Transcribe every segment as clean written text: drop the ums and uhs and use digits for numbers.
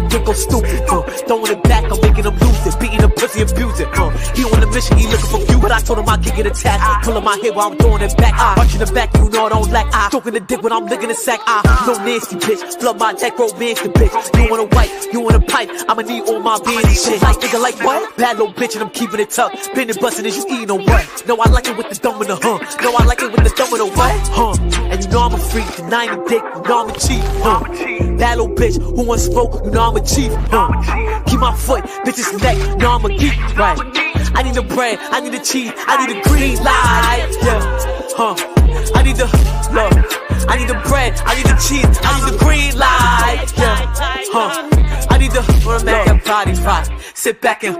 dick go stupid. Throwing it back, I'm making him lose it. Beating the pussy, abuse it. He on a mission, he looking for you, but I told him I could get attacked. Pulling my hair while I'm throwing it back. Watching the back, you know I don't lack. Stroking the dick when I'm licking the sack. No nasty bitch, flood my neck, romance the bitch. You want a wife, you want a pipe, I'ma need all my bands and shit. Like nigga, like what? Bad little bitch and I'm keeping it tough. Been and bustin' is you eating or what? No, I like it with the thumb and the No, I like it with the thumb and the what? And you know I'm a freak, denying the dick, you know I'm a chief. Bad little bitch who wants smoke, you know I'm a chief. Keep my foot, bitch's neck, you know I'm a geek. Right. I need the bread, I need the cheese, I need the green light. Yeah, I need the love, I need the bread, I need the cheese, I need the green light. Yeah, I need the wanna make that body rock. Sit back and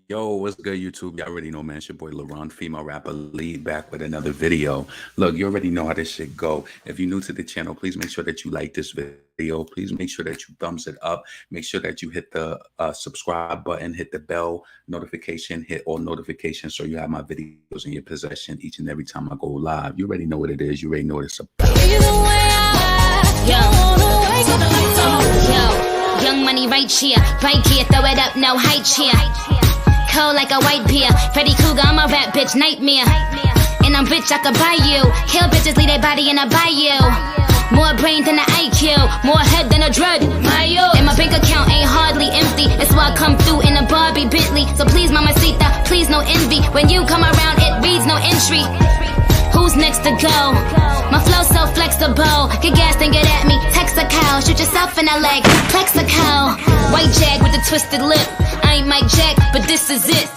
Yo, what's good, YouTube? Y'all already know, man. It's your boy LaRon, female rapper lead, back with another video. Look, you already know how this shit go. If you're new to the channel, please make sure that you like this video. Please make sure that you thumbs it up. Make sure that you hit the subscribe button, hit the bell notification, hit all notifications so you have my videos in your possession each and every time I go live. You already know what it is. You already know what it's about. Young money right here, throw it up, no height cheer. Cold like a white beer, Freddy Krueger, I'm a rap bitch nightmare. And I'm rich, I could buy you. Kill bitches, leave their body in a bayou. More brain than an IQ, more head than a drug. And my bank account ain't hardly empty. That's why I come through in a Barbie Bentley. So please, mamacita, please no envy. When you come around, it reads no entry. Who's next to go? My flow so flexible. Get gassed and get at me. Text a cow, shoot yourself in the leg. Plex a cow. White jag with a twisted lip. I ain't Mike Jack, but this is it.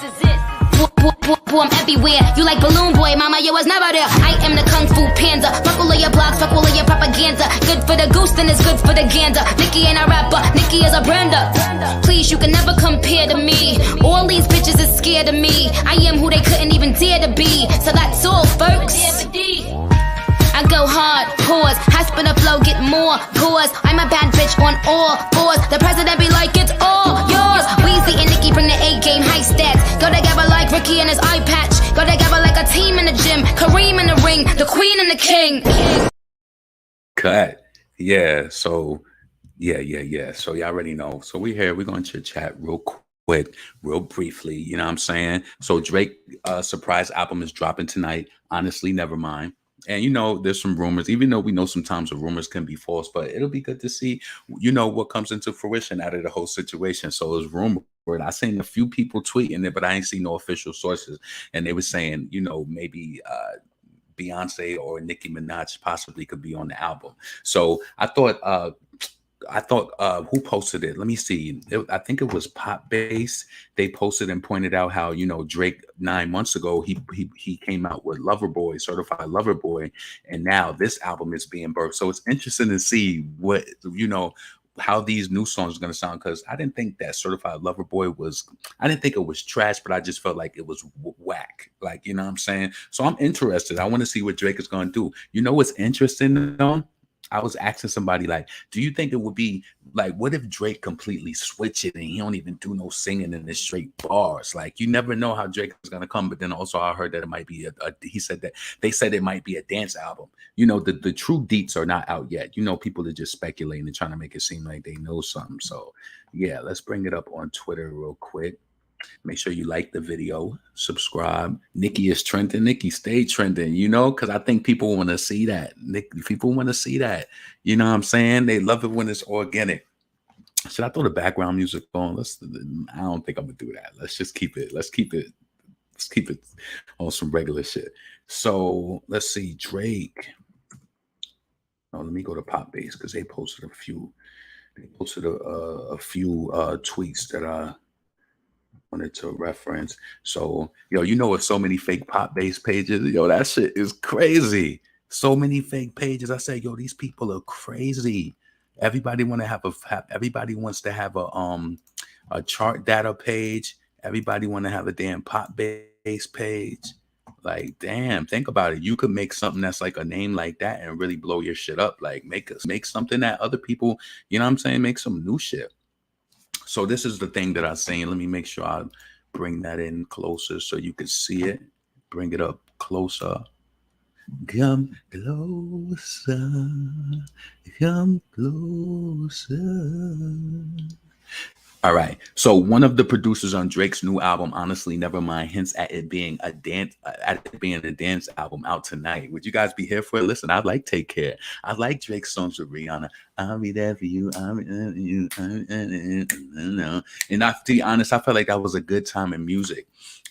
I'm everywhere. You like Balloon Boy, mama, you was never there. I am the Kung Fu Panda. Fuck all of your blogs, fuck all of your propaganda. Good for the goose, then it's good for the gander. Nicki ain't a rapper, Nicki is a brander. Please, you can never compare to me. All these bitches is scared of me. I am who they couldn't even dare to be. So that's all, folks. I go hard, pause. High spinner flow, get more pause. I'm a bad bitch on all fours. The president be like, it's all yours. Weezy and Nicki bring the A-game, high stats. Go together like Ricky and his eye patch. Go together like a team in the gym. Kareem in the ring, the queen and the king. Cut. Yeah, so yeah. So y'all already know. So we here, we're going to chat real quick, real briefly. You know what I'm saying? So Drake surprise album is dropping tonight. Honestly, Nevermind. And, you know, there's some rumors, even though we know sometimes the rumors can be false, but it'll be good to see, you know, what comes into fruition out of the whole situation. So it's rumored. I seen a few people tweeting it, but I ain't seen no official sources. And they were saying, you know, maybe Beyonce or Nicki Minaj possibly could be on the album. So I thought who posted it? Let me see. I think it was Pop Base. They posted and pointed out how, you know, Drake 9 months ago, he came out with Lover Boy, Certified Lover Boy, and now this album is being birthed. So it's interesting to see what, you know, how these new songs are going to sound, because I didn't think that Certified Lover Boy was, I didn't think it was trash, but I just felt like it was whack. Like, you know what I'm saying? So I'm interested. I want to see what Drake is going to do. You know what's interesting though? I was asking somebody, like, do you think it would be like, what if Drake completely switch it and he don't even do no singing in the straight bars? Like, you never know how Drake is gonna come. But then also I heard that it might be he said that they said it might be a dance album. You know, the true deets are not out yet. You know, people are just speculating and trying to make it seem like they know something. So yeah, let's bring it up on Twitter real quick. Make sure you like the video, subscribe. Nicki is trending. Nicki stay trending, you know, because I think people want to see that. People want to see that. You know what I'm saying? They love it when it's organic. Should I throw the background music on? I don't think I'm gonna do that. Let's just keep it. Let's keep it on some regular shit. So let's see, Drake. Oh, let me go to Pop Base because they posted a few. They posted a few tweets that I wanted to reference. So, yo, you know what? So many fake Pop Base pages. Yo, that shit is crazy. So many fake pages. I said, yo, these people are crazy. Everybody wants to have a chart data page. Everybody want to have a damn Pop Base page. Like, damn, think about it. You could make something that's like a name like that and really blow your shit up. Like, make something that other people, you know what I'm saying? Make some new shit. So this is the thing that I'm saying. Let me make sure I bring that in closer so you can see it. Bring it up closer. Come closer. Come closer. All right. So one of the producers on Drake's new album, Honestly Nevermind, hints at it being a dance album out tonight. Would you guys be here for it? Listen, I like Take Care. I like Drake's songs with Rihanna. I'll be there for you. I'll be there for you. And to be honest, I felt like that was a good time in music.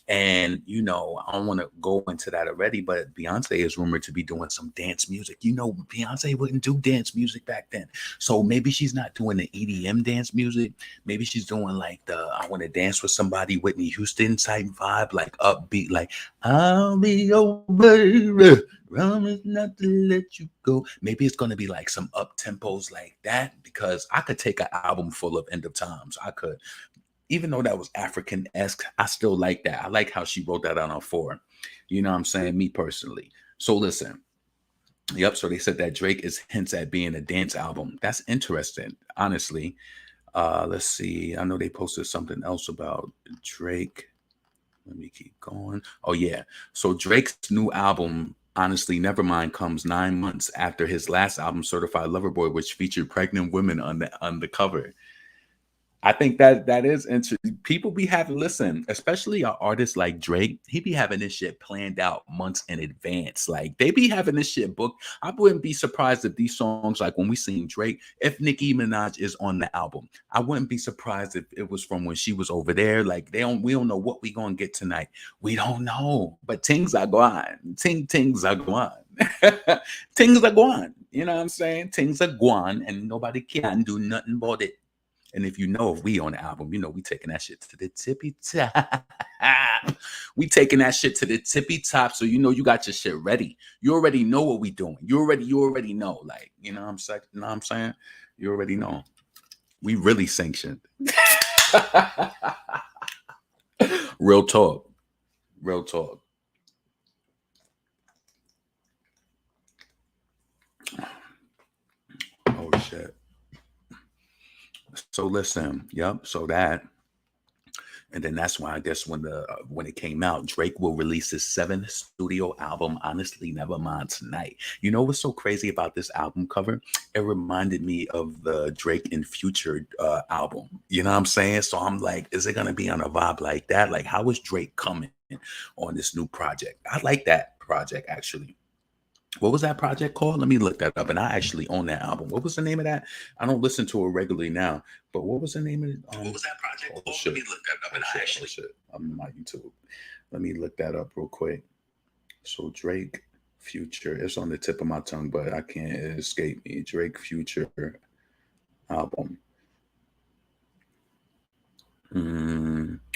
And, you know, I don't want to go into that already, but Beyonce is rumored to be doing some dance music. You know, Beyonce wouldn't do dance music back then. So maybe she's not doing the EDM dance music. Maybe she's doing like the I want to dance with somebody, Whitney Houston type vibe, like upbeat, like I'll be your baby. Promise not to let you go. Maybe it's going to be like some up tempos like that, because I could take an album full of End of Times. I could. Even though that was African-esque, I still like that. I like how she wrote that out on 4. You know what I'm saying? Me personally. So listen. Yep. So they said that Drake is hints at being a dance album. That's interesting, honestly. Let's see. I know they posted something else about Drake. Let me keep going. Oh, yeah. So Drake's new album, Honestly Nevermind, comes 9 months after his last album, Certified Lover Boy, which featured pregnant women on the cover. I think that is interesting. People be having, listen, especially an artist like Drake, he be having this shit planned out months in advance. Like, they be having this shit booked. I wouldn't be surprised if these songs, like when we sing Drake, if Nicki Minaj is on the album, I wouldn't be surprised if it was from when she was over there. Like, we don't know what we gonna get tonight. We don't know, but things are going. Things are going. Things are going. You know what I'm saying? Things are going, and nobody can do nothing about it. And if we on the album, you know, we taking that shit to the tippy top. We taking that shit to the tippy top. So, you know, you got your shit ready. You already know what we doing. You already know. Like, you know what I'm saying? You already know. We really sanctioned. Real talk. Real talk. Oh, shit. So listen, yep. So that, and then that's why I guess when it came out, Drake will release his 7th studio album, Honestly Nevermind, tonight. You know what's so crazy about this album cover? It reminded me of the Drake and Future album. You know what I'm saying? So I'm like, is it gonna be on a vibe like that? Like, how is Drake coming on this new project? I like that project actually. What was that project called? Let me look that up. And I actually own that album. What was the name of that? I don't listen to it regularly now, but what was the name of it? What was that project called? Let me look that up. And I'm in my YouTube. Let me look that up real quick. So Drake Future. It's on the tip of my tongue, but I can't escape me. Drake Future album.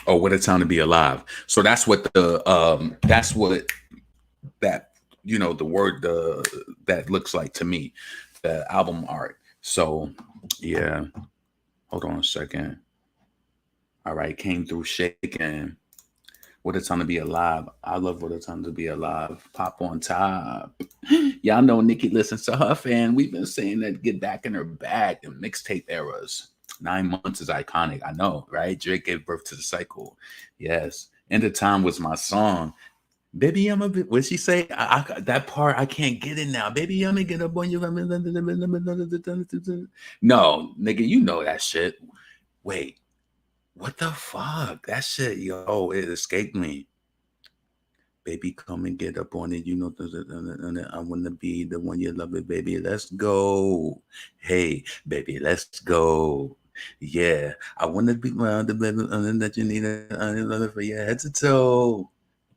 Oh, What a Time to Be Alive. So that's what that, you know, the word that looks like to me, the album art. So yeah, hold on a second. All right, came through shaking. What a Time to Be Alive. I love What a Time to Be Alive. Pop on top. Y'all know Nicki listens to her fan. We've been saying that, get back in her bag in mixtape eras. 9 months is iconic. I know, right? Drake gave birth to the cycle. Yes. End of Time was my song. Baby, I'm a bit. What she say? That part I can't get it now. Baby, I'm gonna get up on you. No, nigga, you know that shit. Wait, what the fuck? That shit, yo, it escaped me. Baby, come and get up on it. You know, I want to be the one you love it, baby. Let's go. Hey, baby, let's go. Yeah, I want to be around the baby that you need for your head to toe.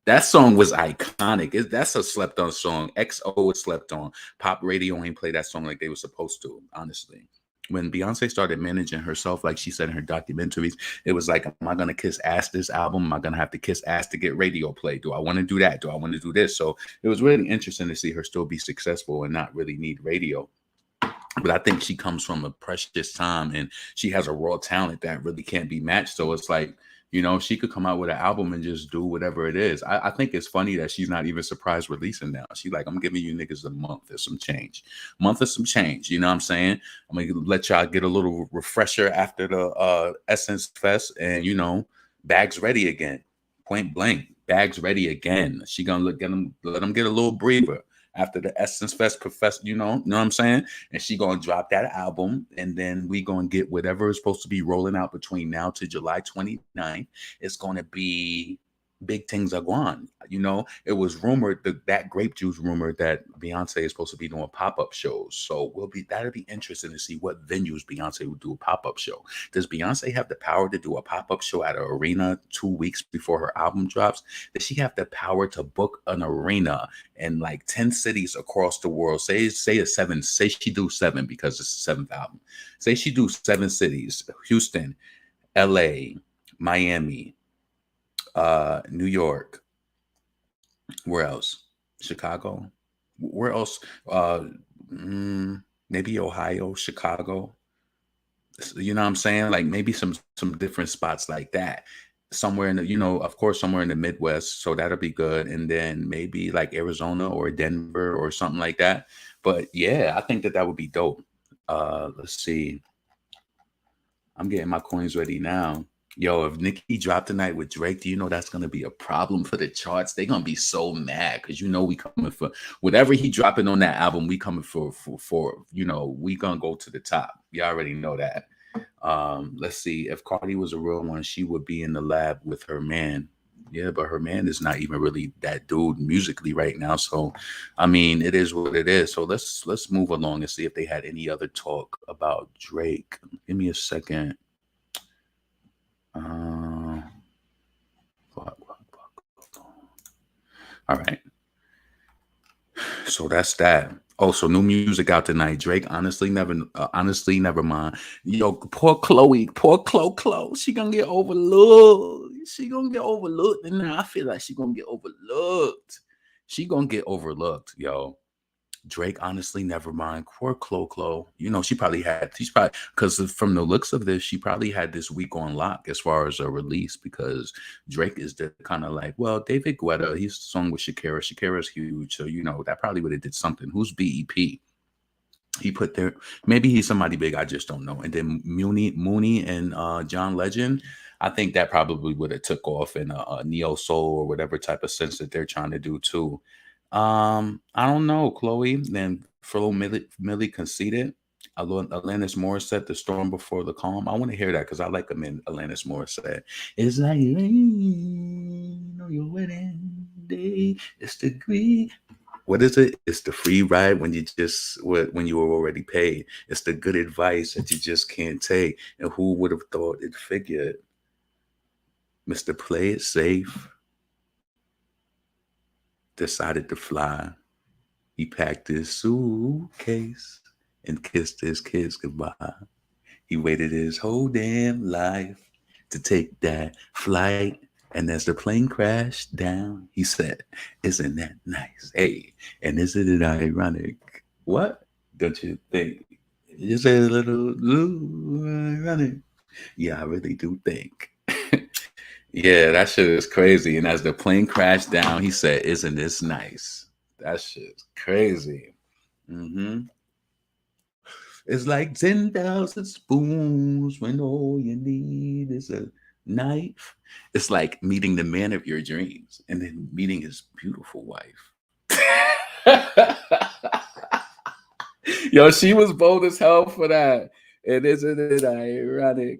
That song was iconic. That's a slept on song. XO is slept on. Pop radio ain't play that song like they were supposed to, honestly. When Beyonce started managing herself, like she said in her documentaries, it was like, am I going to kiss ass this album? Am I going to have to kiss ass to get radio play? Do I want to do that? Do I want to do this? So it was really interesting to see her still be successful and not really need radio. But I think she comes from a precious time and she has a raw talent that really can't be matched. So it's like, You know, she could come out with an album and just do whatever it is. I think it's funny that she's not even surprised releasing now. She like, I'm giving you niggas a month or some change. Month or some change. You know what I'm saying? I'm going to let y'all get a little refresher after the Essence Fest, and, you know, bags ready again. Point blank. Bags ready again. She going to let them get a little breather after the Essence Fest professor, you know what I'm saying? And she gonna drop that album, and then we gonna get whatever is supposed to be rolling out between now to July 29th. It's gonna be big things are gone. You know, it was rumored that grape juice rumored that Beyonce is supposed to be doing pop-up shows. So that'll be interesting to see what venues Beyonce would do a pop-up show. Does Beyonce have the power to do a pop-up show at an arena 2 weeks before her album drops? Does she have the power to book an arena in like 10 cities across the world? Say it's 7. Say she do 7 because it's the 7th album. Say she do 7 cities: Houston, LA, Miami, New York. Where else? Chicago. Where else? Maybe Ohio, Chicago. You know what I'm saying? Like maybe some different spots like that. Somewhere in the, you know, of course, somewhere in the Midwest. So that'll be good. And then maybe like Arizona or Denver or something like that. But yeah, I think that would be dope. Let's see. I'm getting my coins ready now. Yo, if Nicki dropped tonight with Drake, do you know that's gonna be a problem for the charts? They're gonna be so mad because you know we coming for whatever he dropping on that album. We coming for you know, we gonna go to the top. You already know that. Let's see. If Cardi was a real one, she would be in the lab with her man. Yeah, but her man is not even really that dude musically right now. So, I mean, it is what it is. So let's move along and see if they had any other talk about Drake. Give me a second. All right. So that's that. Oh, so new music out tonight. Drake, honestly, never mind. Yo, poor Chloe. She gonna get overlooked. And now I feel like she gonna get overlooked. Yo. Drake, honestly, never mind. Poor Chloe. You know, she's probably because from the looks of this, she probably had this week on lock as far as a release, because Drake is the kind of like, well, David Guetta, he's song with Shakira. Shakira's huge. So, you know, that probably would have did something. Who's BEP? He put there, maybe he's somebody big, I just don't know. And then Mooney and John Legend, I think that probably would have took off in a neo soul or whatever type of sense that they're trying to do too. I don't know, Chloe. Then Furlow Millie Conceited. Alanis Morissette, The Storm Before the Calm. I want to hear that because I like them in Alanis Morissette. It's like rain on your wedding day. It's the green. What is it? It's the free ride when you were already paid. It's the good advice that you just can't take. And who would have thought it figured? Mr. Play It Safe decided to fly. He packed his suitcase and kissed his kids goodbye. He waited his whole damn life to take that flight. And as the plane crashed down, he said, "Isn't that nice? Hey, and isn't it ironic? What? Don't you think? You say a little ironic." Yeah, I really do think. Yeah, that shit is crazy. And as the plane crashed down, he said, "Isn't this nice?" That shit's crazy. It's like 10,000 spoons when all you need is a knife. It's like meeting the man of your dreams and then meeting his beautiful wife. Yo, she was bold as hell for that. And isn't it ironic?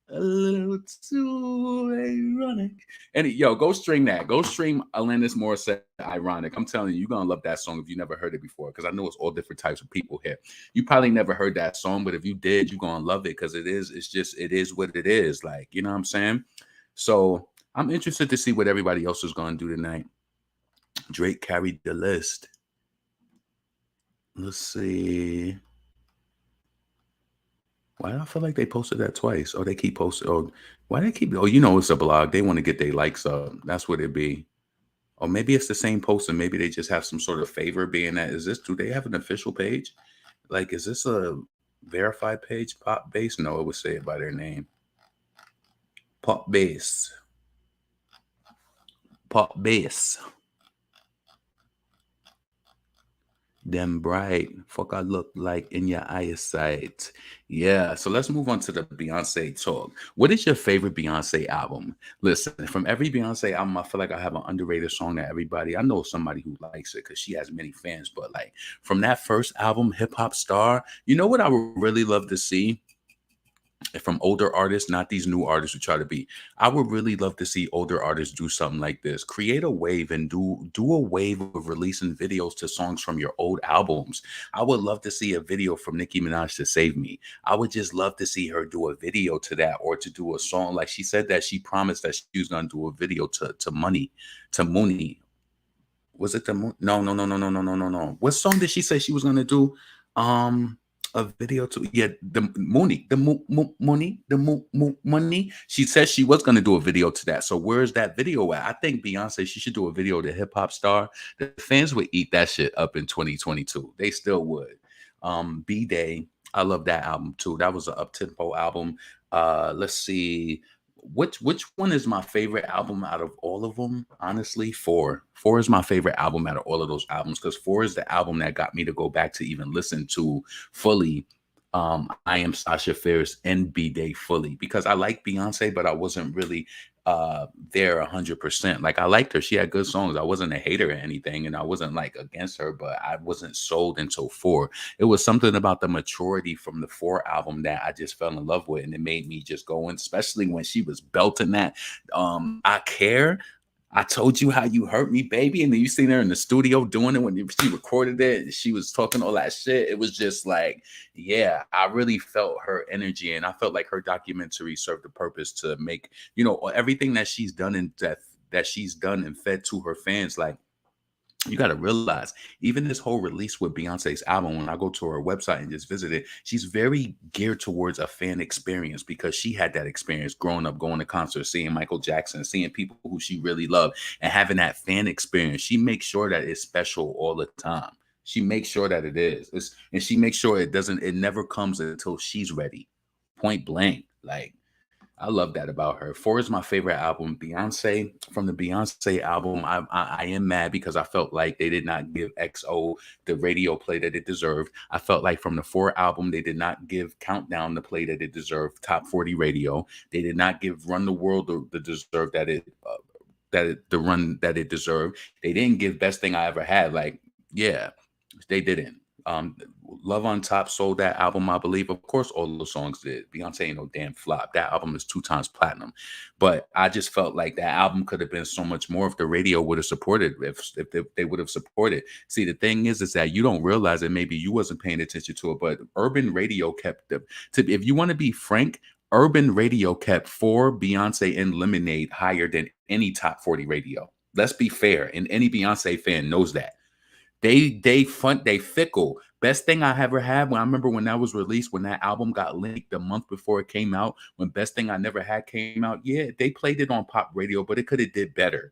A little too ironic. And yo, go stream that. Go stream Alanis Morissette, Ironic. I'm telling you, you're gonna love that song if you never heard it before, because I know it's all different types of people here. You probably never heard that song, but if you did, you're gonna love it, because it is what it is. Like, you know what I'm saying? So I'm interested to see what everybody else is gonna do tonight. Drake carried the list. Let's see. Why do I feel like they posted that twice? Oh, they keep posting. Oh, why they keep? Oh, you know, it's a blog. They want to get their likes up. That's what it be. Or maybe it's the same post, and maybe they just have some sort of favor being that. Do they have an official page? Like, is this a verified page, pop base? No, it would say it by their name. Pop bass. Pop bass. Them bright. Fuck I look like in your eyesight. Yeah. So let's move on to the Beyonce talk. What is your favorite Beyonce album? Listen, from every Beyonce album, I feel like I have an underrated song that everybody, I know somebody who likes it because she has many fans, but like from that first album, Hip Hop Star, you know what I would really love to see? From older artists, not these new artists who try to be. I would really love to see older artists do something like this. Create a wave and do a wave of releasing videos to songs from your old albums. I would love to see a video from Nicki Minaj to Save Me. I would just love to see her do a video to that, or to do a song. Like she said that she promised that she was gonna do a video to Money, to Mooney. Was it the no. What song did she say she was gonna do? A video to, yeah, the Mooney, money. She said she was gonna do a video to that. So where's that video at? I think Beyonce, she should do a video to Hip Hop Star. The fans would eat that shit up in 2022. They still would. B-Day, I love that album too. That was an up-tempo album. Let's see. Which one is my favorite album out of all of them? Honestly, Four. Four is my favorite album out of all of those albums, because Four is the album that got me to go back to even listen to fully I Am Sasha Fierce and B-Day fully, because I like Beyonce, but I wasn't really there 100%. Like I liked her. She had good songs. I wasn't a hater or anything, and I wasn't like against her, but I wasn't sold until Four. It was something about the maturity from the Four album that I just fell in love with, and it made me just go in, especially when she was belting that I Care. I told you how you hurt me, baby. And then you seen her in the studio doing it when she recorded it. And she was talking all that shit. It was just like, yeah, I really felt her energy. And I felt like her documentary served the purpose to make, you know, everything that she's done and that she's done and fed to her fans. Like, you got to realize, even this whole release with Beyonce's album, when I go to her website and just visit it, she's very geared towards a fan experience, because she had that experience growing up, going to concerts, seeing Michael Jackson, seeing people who she really loved, and having that fan experience. She makes sure that it's special all the time. She makes sure that it is. And she makes sure it never comes until she's ready. Point blank. Like, I love that about her. Four is my favorite album. Beyonce, from the Beyonce album, I am mad because I felt like they did not give XO the radio play that it deserved. I felt like from the Four album, they did not give Countdown the play that it deserved, Top 40 radio. They did not give Run the World the deserve the run that it deserved. They didn't give Best Thing I Ever Had. Like, yeah, they didn't. Love on Top sold that album, I believe. Of course, all the songs did. Beyonce ain't no damn flop. That album is 2 times platinum. But I just felt like that album could have been so much more if the radio would have supported, if they would have supported. See, the thing is that you don't realize that maybe you wasn't paying attention to it, but urban radio kept if you want to be frank, urban radio kept Four, Beyonce, and Lemonade higher than any top 40 radio. Let's be fair, and any Beyonce fan knows that. They fickle. Best Thing I Ever Had, when I remember when that was released, when that album got leaked the month before it came out, when Best Thing I Never Had came out, yeah, they played it on pop radio, but it could have did better.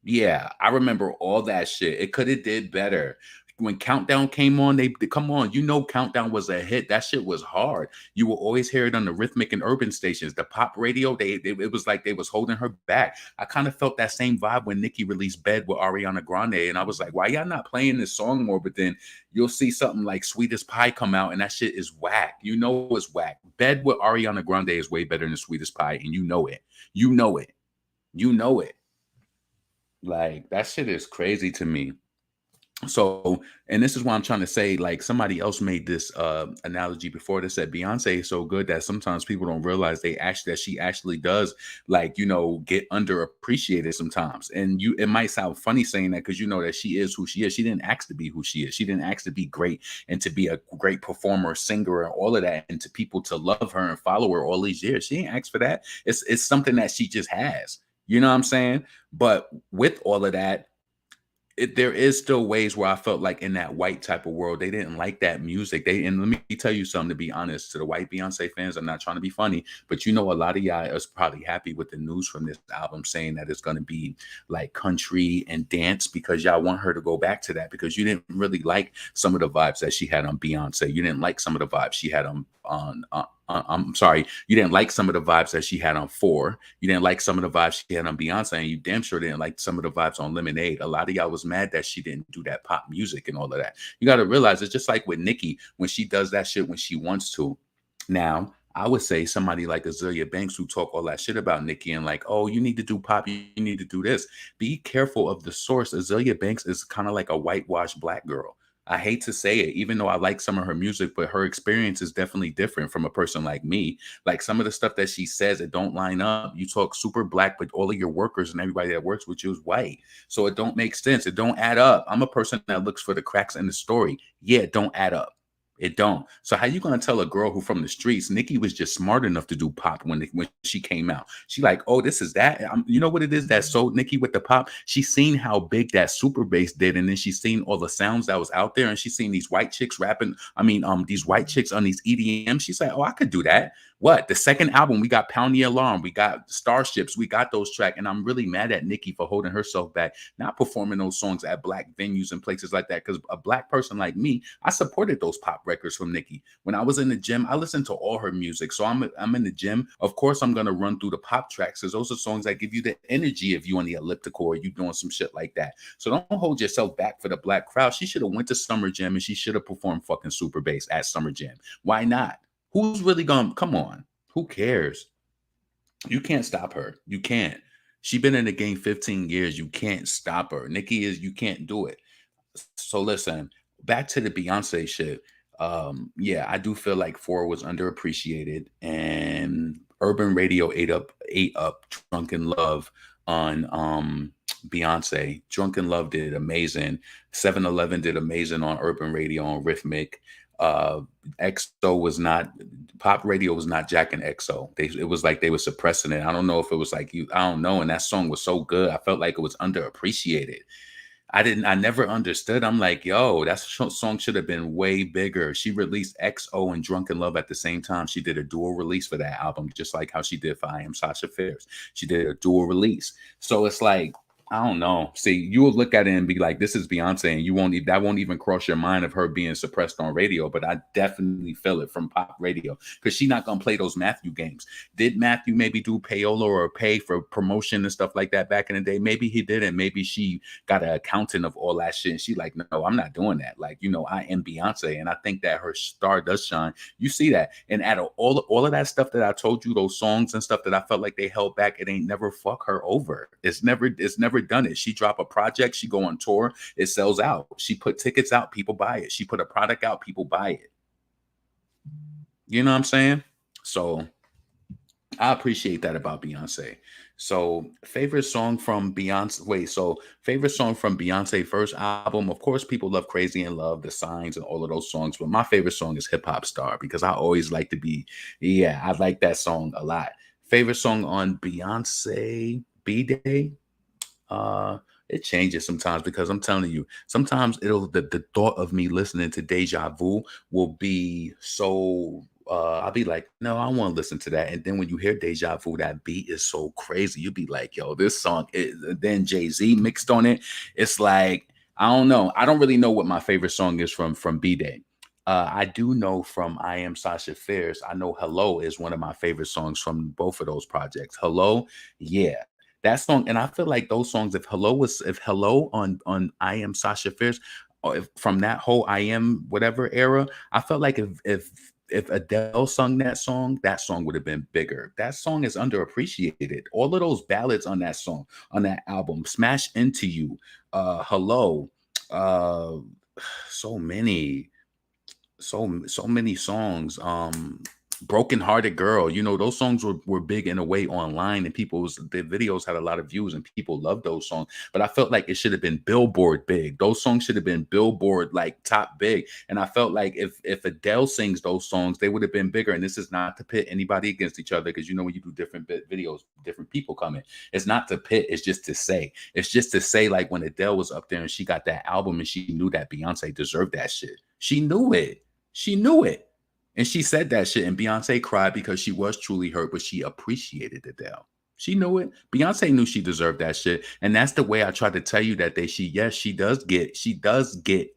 Yeah, I remember all that shit. It could have did better. When Countdown came on, they come on. You know, Countdown was a hit. That shit was hard. You will always hear it on the rhythmic and urban stations. The pop radio, it was like they was holding her back. I kind of felt that same vibe when Nicki released Bed with Ariana Grande, and I was like, why y'all not playing this song more? But then you'll see something like Sweetest Pie come out, and that shit is whack. You know it's whack. Bed with Ariana Grande is way better than Sweetest Pie, and you know it. You know it. You know it. Like, that shit is crazy to me. So, and this is why I'm trying to say, like, somebody else made this analogy before. They said Beyonce is so good that sometimes people don't realize that she actually does, like, you know, get underappreciated sometimes. And it might sound funny saying that, because you know that she is who she is. She didn't ask to be who she is. She didn't ask to be great and to be a great performer, singer, and all of that, and to people to love her and follow her all these years. She didn't ask for that. It's something that she just has. You know what I'm saying? But with all of that, there is still ways where I felt like in that white type of world, they didn't like that music. And let me tell you something, to be honest, to the white Beyonce fans, I'm not trying to be funny, but you know, a lot of y'all is probably happy with the news from this album, saying that it's going to be like country and dance, because y'all want her to go back to that, because you didn't really like some of the vibes that she had on Beyonce. You didn't like some of the vibes she had on I'm sorry, you didn't like some of the vibes that she had on Four. You didn't like some of the vibes she had on Beyonce, and you damn sure didn't like some of the vibes on Lemonade. A lot of y'all was mad that she didn't do that pop music and all of that. You got to realize it's just like with Nicki when she does that shit when she wants to. Now, I would say somebody like Azealia Banks who talk all that shit about Nicki and like, oh, you need to do pop, you need to do this. Be careful of the source. Azealia Banks is kind of like a whitewashed black girl. I hate to say it, even though I like some of her music, but her experience is definitely different from a person like me. Like some of the stuff that she says, it don't line up. You talk super black, but all of your workers and everybody that works with you is white. So it don't make sense. It don't add up. I'm a person that looks for the cracks in the story. Yeah, it don't add up. It don't. So how you gonna tell a girl who from the streets? Nicki was just smart enough to do pop when she came out. She like, oh, this is that. You know what it is that sold Nicki with the pop? She seen how big that super bass did, and then she seen all the sounds that was out there, and she seen these white chicks rapping. These white chicks on these EDM. She's like, oh, I could do that. What? The second album, we got Pound the Alarm, we got Starships, we got those tracks, and I'm really mad at Nicki for holding herself back, not performing those songs at black venues and places like that. Because a black person like me, I supported those pop records from Nicki. When I was in the gym, I listened to all her music. So I'm in the gym. Of course, I'm gonna run through the pop tracks because those are songs that give you the energy if you on the elliptical or you doing some shit like that. So don't hold yourself back for the black crowd. She should have went to Summer Jam and she should have performed fucking Super Bass at Summer Jam. Why not? Who's really gonna come on? Who cares? You can't stop her. You can't. She been in the game 15 years. You can't stop her. Nicki is, you can't do it. So listen, back to the Beyonce shit. Yeah, I do feel like Four was underappreciated and Urban Radio ate up Drunken Love on Beyonce. Drunken Love did amazing. 7-Eleven did amazing on Urban Radio on Rhythmic. EXO was not, pop radio was not jacking EXO. It was like they were suppressing it. I don't know if it was like I don't know. And that song was so good. I felt like it was underappreciated. I never understood. I'm like, yo, that song should have been way bigger. She released XO and Drunken Love at the same time. She did a dual release for that album, just like how she did for I Am Sasha Fierce. She did a dual release. So it's like, I don't know. See, you will look at it and be like, this is Beyonce, and that won't even cross your mind of her being suppressed on radio. But I definitely feel it from pop radio because she's not gonna play those Matthew games. Did Matthew maybe do payola or pay for promotion and stuff like that back in the day? Maybe he didn't. Maybe she got an accountant of all that shit. And she like, no, I'm not doing that. Like, I am Beyonce, and I think that her star does shine. You see that, and out of all of that stuff that I told you, those songs and stuff that I felt like they held back, it ain't never fuck her over. It's never done it. She drop a project, she go on tour, it sells out. She put tickets out, people buy it. She put a product out, people buy it. You know what I'm saying? So I appreciate that about Beyonce. So favorite song from Beyonce. Favorite song from Beyonce first album. Of course, people love Crazy in Love, The Signs, and all of those songs. But my favorite song is Hip Hop Star because I always like to be, I like that song a lot. Favorite song on Beyonce, B-Day. It changes sometimes because I'm telling you, sometimes the thought of me listening to Deja Vu will be so I'll be like, no, I want to listen to that. And then when you hear Deja Vu, that beat is so crazy. You'll be like, yo, this song is, then Jay-Z mixed on it. It's like, I don't know. I don't really know what my favorite song is from B-Day. I do know from I Am Sasha Fierce. I know Hello is one of my favorite songs from both of those projects. Hello, yeah. That song, and I feel like those songs, if Hello on I Am Sasha Fierce, or if from that whole I Am whatever era, I felt like if Adele sung that song would have been bigger. That song is underappreciated. All of those ballads on that song, on that album, Smash Into You, Hello, so many songs. Broken Hearted Girl, those songs were big in a way online, and the videos had a lot of views and people loved those songs. But I felt like it should have been Billboard big. Those songs should have been Billboard like top big. And I felt like if Adele sings those songs, they would have been bigger. And this is not to pit anybody against each other, because when you do different videos, different people come in. It's not to pit, it's just to say. It's just to say, like, when Adele was up there and she got that album and she knew that Beyonce deserved that shit. She knew it. And she said that shit, and Beyonce cried because she was truly hurt, but she appreciated Adele. She knew it. Beyonce knew she deserved that shit. And that's the way I tried to tell you that she does get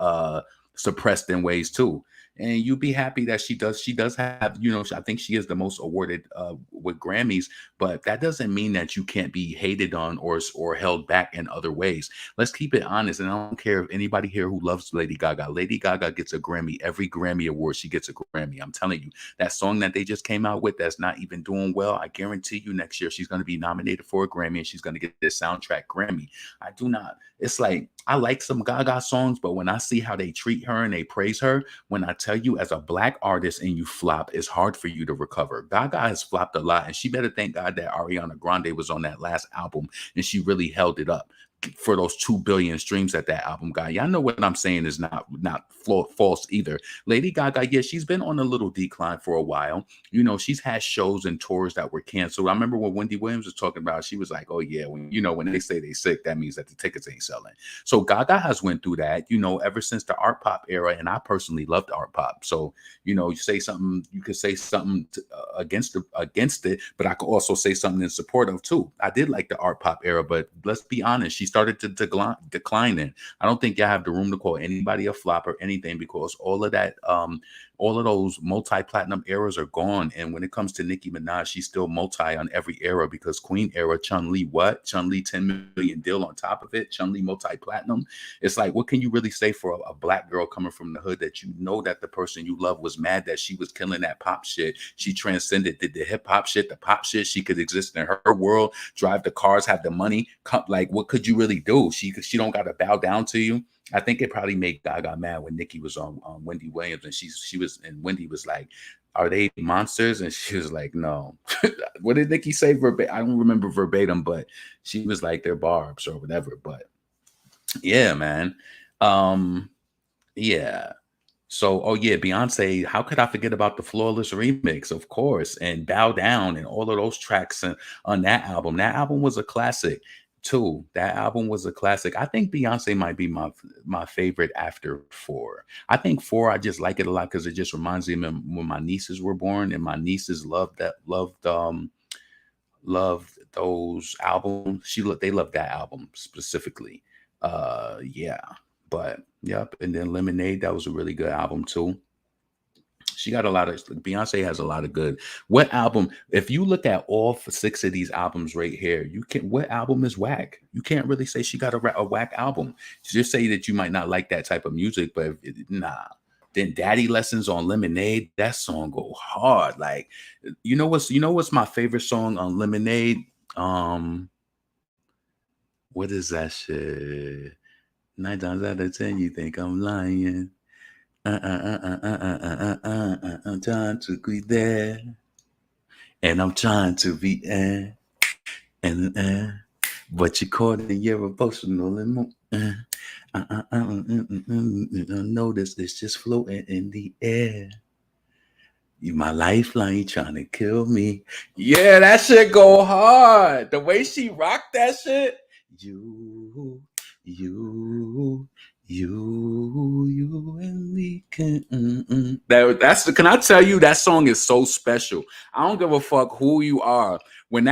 suppressed in ways too. and you'll be happy that she does have, you know, I think she is the most awarded with Grammys, but that doesn't mean that you can't be hated on or held back in other ways. Let's keep it honest, and I don't care if anybody here who loves Lady Gaga. Lady Gaga gets a Grammy. Every Grammy award she gets a Grammy. I'm telling you, that song that they just came out with that's not even doing well, I guarantee you next year she's going to be nominated for a Grammy and she's going to get this soundtrack Grammy. I do not. It's like, I like some Gaga songs, but when I see how they treat her and they praise her, when I tell you as a black artist and you flop, it's hard for you to recover. Gaga has flopped a lot, and she better thank God that Ariana Grande was on that last album and she really held it up for those 2 billion streams that album got. Y'all know what I'm saying is not false either. Lady Gaga, yeah, she's been on a little decline for a while. You know, she's had shows and tours that were canceled. I remember when Wendy Williams was talking about it, she was like, oh yeah, when they say they sick, that means that the tickets ain't selling. So Gaga has went through that, you know, ever since the art pop era, and I personally loved art pop. So, you know, you could say something against it, but I could also say something in support of too. I did like the art pop era, but let's be honest, she started to decline in. I don't think y'all have the room to call anybody a flop or anything, because all of that, all of those multi-platinum eras are gone. And when it comes to Nicki Minaj, she's still multi on every era, because Queen era, Chun-Li, Chun-Li 10 million deal on top of it, Chun-Li multi-platinum. It's like, what can you really say for a black girl coming from the hood that you know that the person you love was mad that she was killing that pop shit? She transcended, did the hip hop shit, the pop shit. She could exist in her world, drive the cars, have the money. Like, what could you really do? She don't got to bow down to you. I think it probably made Gaga mad when Nicki was on Wendy Williams, and and Wendy was like, are they monsters? And she was like, no. What did Nicki say verbatim? I don't remember verbatim, but she was like, they're barbs or whatever. But yeah, man. Yeah. So, oh yeah, Beyonce, how could I forget about the Flawless remix, of course, and Bow Down and all of those tracks on that album. That album was a classic too. That album was a classic. I think Beyonce might be my favorite after 4. I think 4, I just like it a lot because it just reminds me of when my nieces were born, and my nieces loved those albums. They loved that album specifically. Yeah. But yep, and then Lemonade, that was a really good album too. She got Beyonce has a lot of good. What album? If you look at all 6 of these albums right here, what album is whack? You can't really say she got a whack album. Just say that you might not like that type of music, but nah. Then Daddy Lessons on Lemonade, that song go hard. Like, you know what's my favorite song on Lemonade? What is that shit? 9 times out of 10, you think I'm lying. I'm trying to be there, and I'm trying to be but you're caught in your emotional notice it's just floating in the air. You my lifeline, trying to kill me. Yeah, that shit go hard. The way she rocked that shit. You and me can. Can I tell you, that song is so special. I don't give a fuck who you are. When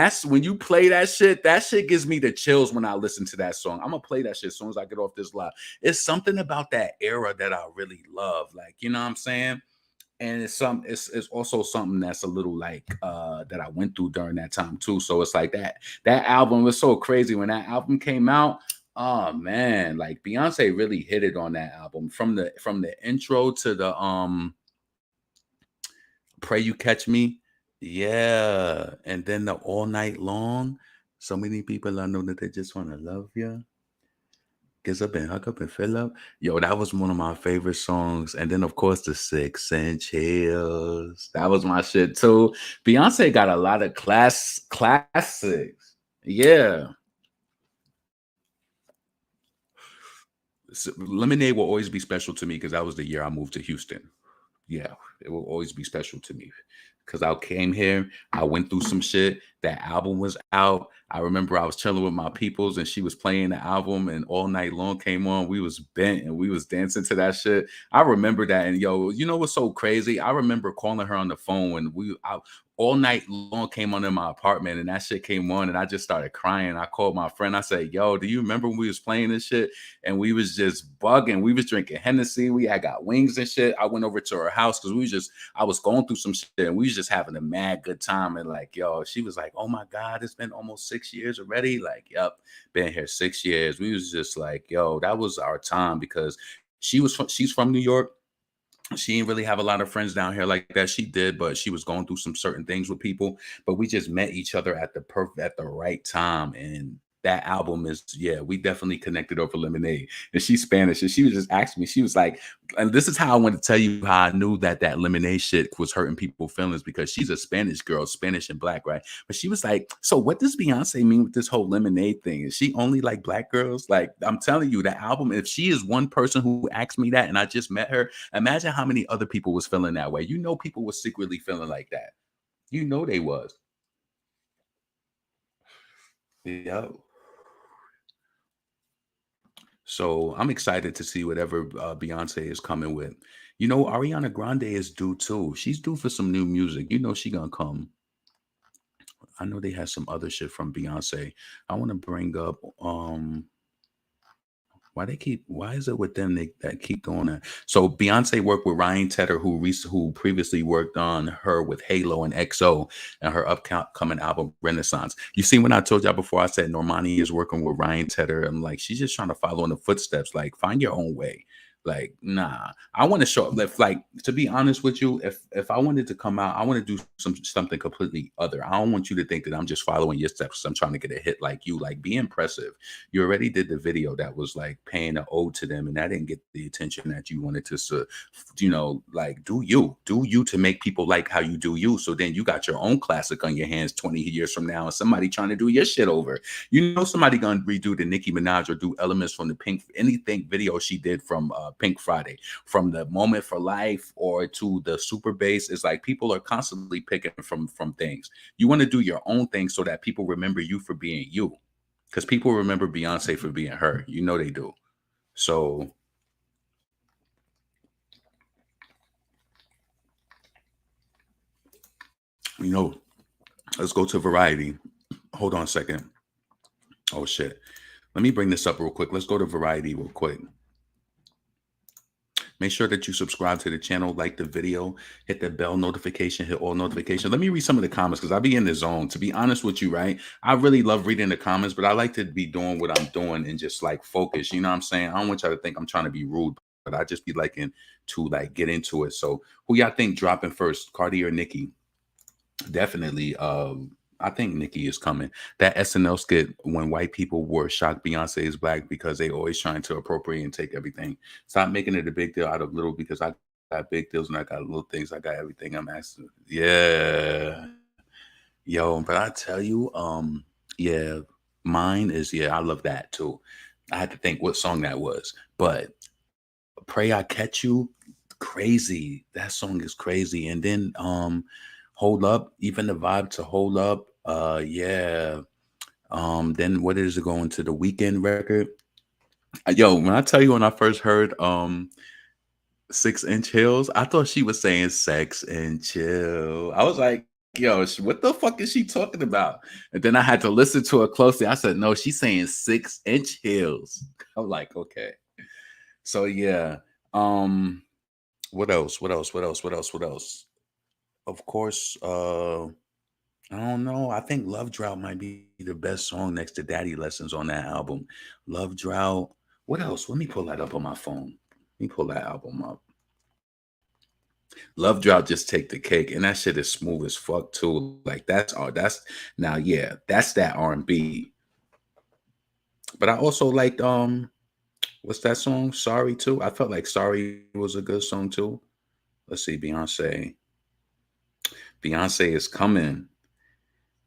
you play that shit gives me the chills when I listen to that song. I'm gonna play that shit as soon as I get off this live. It's something about that era that I really love. Like, you know what I'm saying? And it's also something that's a little like that I went through during that time too. So it's like that album was so crazy when that album came out. Oh man, like Beyonce really hit it on that album from the intro to the Pray You Catch Me. Yeah. And then the All Night Long. So many people I know that they just want to love you. Gets up and hug up and fill up. Yo, that was one of my favorite songs. And then, of course, the 6 Inch Heels. That was my shit, too. Beyonce got a lot of classics. Yeah. So, Lemonade will always be special to me because that was the year I moved to Houston. Yeah, it will always be special to me because I came here, I went through some shit. That album was out. I remember I was chilling with my peoples and she was playing the album and All Night Long came on. We was bent and we was dancing to that shit. I remember that. And yo, you know what's so crazy? I remember calling her on the phone when All Night Long came on in my apartment and that shit came on and I just started crying. I called my friend. I said, yo, do you remember when we was playing this shit? And we was just bugging. We was drinking Hennessy. We had got wings and shit. I went over to her house because I was going through some shit and we was just having a mad good time. And like, yo, she was like, oh my God, it's been almost 6 years already. Like, yep, been here 6 years. We was just like, yo, that was our time because she's from New York. She didn't really have a lot of friends down here like that. She did, but she was going through some certain things with people. But we just met each other at the right time. And that album is, yeah, we definitely connected over Lemonade. And she's Spanish. And she was just asking me, she was like, and this is how I want to tell you how I knew that Lemonade shit was hurting people's feelings because she's a Spanish girl, Spanish and black, right? But she was like, so what does Beyonce mean with this whole Lemonade thing? Is she only like black girls? Like, I'm telling you, that album, if she is one person who asked me that and I just met her, imagine how many other people was feeling that way. You know, people were secretly feeling like that. You know, they was. Yo. So I'm excited to see whatever Beyonce is coming with. You know, Ariana Grande is due too. She's due for some new music. You know, she gonna come. I know they had some other shit from Beyonce. I want to bring up why is it with them that keep doing that? So Beyonce worked with Ryan Tedder, who previously worked on her with Halo and XO and her upcoming album Renaissance. You see, when I told y'all before, I said Normani is working with Ryan Tedder. I'm like, she's just trying to follow in the footsteps. Like, find your own way. Like, nah, I want to show up. Like, to be honest with you, if I wanted to come out, I want to do something completely other. I don't want you to think that I'm just following your steps. I'm trying to get a hit like you. Like, be impressive. You already did the video that was like paying an ode to them, and that didn't get the attention that you wanted to, like, do you to make people like how you do you. So then you got your own classic on your hands 20 years from now, and somebody trying to do your shit over. You know, somebody gonna redo the Nicki Minaj or do elements from the anything video she did from Pink Friday, from the Moment for Life or to the Super Bass. It's like people are constantly picking from things. You want to do your own thing so that people remember you for being you, because people remember Beyonce for being her. You know they do. So let's go to Variety. Hold on a second. Oh shit, let me bring this up real quick. Let's go to Variety real quick. Make sure that you subscribe to the channel, like the video, hit the bell notification, hit all notifications. Let me read some of the comments because I be in the zone. To be honest with you, right? I really love reading the comments, but I like to be doing what I'm doing and just like focus. You know what I'm saying? I don't want y'all to think I'm trying to be rude, but I just be liking to like get into it. So who y'all think dropping first, Cardi or Nicki? Definitely. I think Nicki is coming. That SNL skit when white people were shocked Beyonce is black because they always trying to appropriate and take everything. Stop making it a big deal out of little because I got big deals and I got little things. I got everything I'm asking. Yeah. Yo, but I tell you, yeah, mine is, yeah, I love that too. I had to think what song that was, but Pray I Catch You, crazy. That song is crazy. And then Hold Up, even the vibe to Hold Up. Yeah. Then what is it going to the Weekend record? Yo, when I tell you when I first heard 6 Inch Heels, I thought she was saying sex and chill. I was like, yo, what the fuck is she talking about? And then I had to listen to it closely. I said, no, she's saying 6 Inch Heels. I'm like, okay. So yeah. What else? Of course, I don't know. I think Love Drought might be the best song next to Daddy Lessons on that album. Love Drought. What else? Let me pull that up on my phone. Let me pull that album up. Love Drought just take the cake, and that shit is smooth as fuck too. Like that's now, yeah, that's that R&B. But I also liked what's that song? Sorry too. I felt like Sorry was a good song too. Let's see, Beyonce. Beyonce is coming.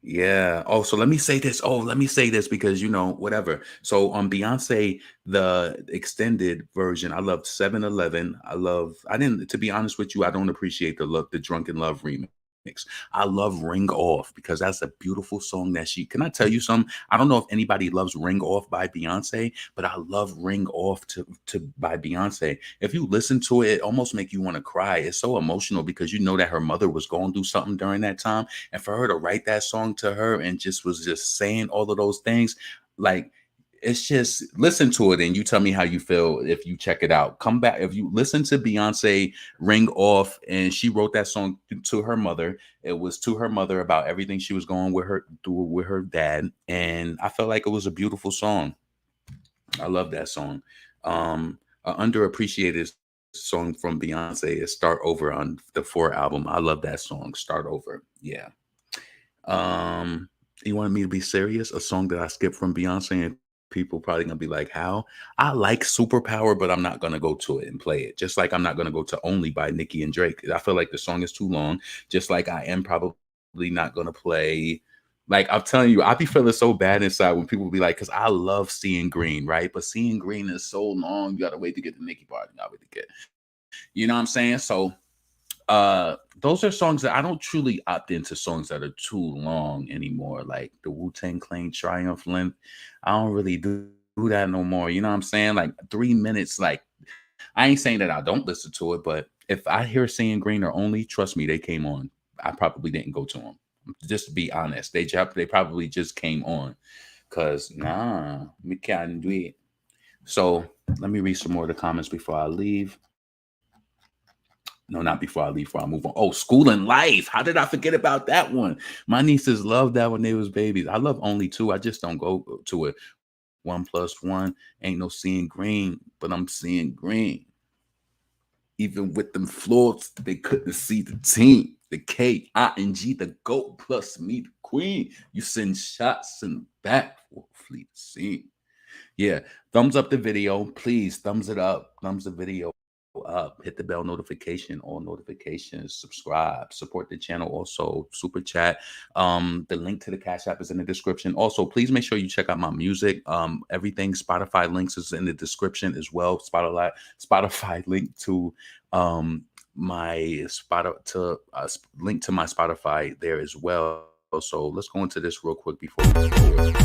Yeah. Oh, so let me say this. Oh, let me say this because whatever. So on Beyonce, the extended version, I loved 7-Eleven. To be honest with you, I don't appreciate the Drunken Love remix. I love Ring Off because that's a beautiful song that can I tell you something? I don't know if anybody loves Ring Off by Beyonce, but I love Ring Off by Beyonce. If you listen to it, it almost make you want to cry. It's so emotional because you know that her mother was going through something during that time. And for her to write that song to her and was just saying all of those things, like, it's just, listen to it and you tell me how you feel if you check it out. Come back if you listen to Beyonce Ring Off, and she wrote that song to her mother. It was to her mother about everything she was going through with her dad, and I felt like it was a beautiful song. I love that song. An underappreciated song from Beyonce is Start Over on the 4 album. I love that song, Start Over. Yeah. You wanted me to be serious? A song that I skipped from Beyonce and people probably gonna be like, how? I like Superpower, but I'm not gonna go to it and play it. Just like I'm not gonna go to Only by Nicki and Drake. I feel like the song is too long. Just like I am probably not gonna play. Like, I'm telling you, I be feeling so bad inside when people be like, because I love Seeing Green, right? But Seeing Green is so long. You gotta wait to get the Nicki part. You gotta wait to get. You know what I'm saying? So those are songs that I don't truly opt into songs that are too long anymore, like the Wu-Tang Clan Triumph length. I don't really do that no more. You know what I'm saying? Like 3 minutes. Like, I ain't saying that I don't listen to it, but if I hear Seeing Green or Only, trust me, they came on. I probably didn't go to them. Just to be honest, they probably just came on, cause we can't do it. So let me read some more of the comments before I leave. No, not before I leave, before I move on. Oh, School and Life. How did I forget about that one? My nieces loved that when they was babies. I love Only too. I just don't go to it. 1+1 ain't no Seeing Green, but I'm seeing green. Even with them floors, they couldn't see the team. The K, I, and G, the GOAT, plus me, the queen. You send shots in the back for a fleet scene. Yeah, thumbs up the video. Please, thumbs it up. Thumbs the video up, hit the bell notification, all notifications, subscribe, support the channel, also super chat. The link to the Cash App is in the description. Also, please make sure you check out my music. Everything Spotify links is in the description as well. Spotify link to link to my Spotify there as well. So let's go into this real quick before we go forward.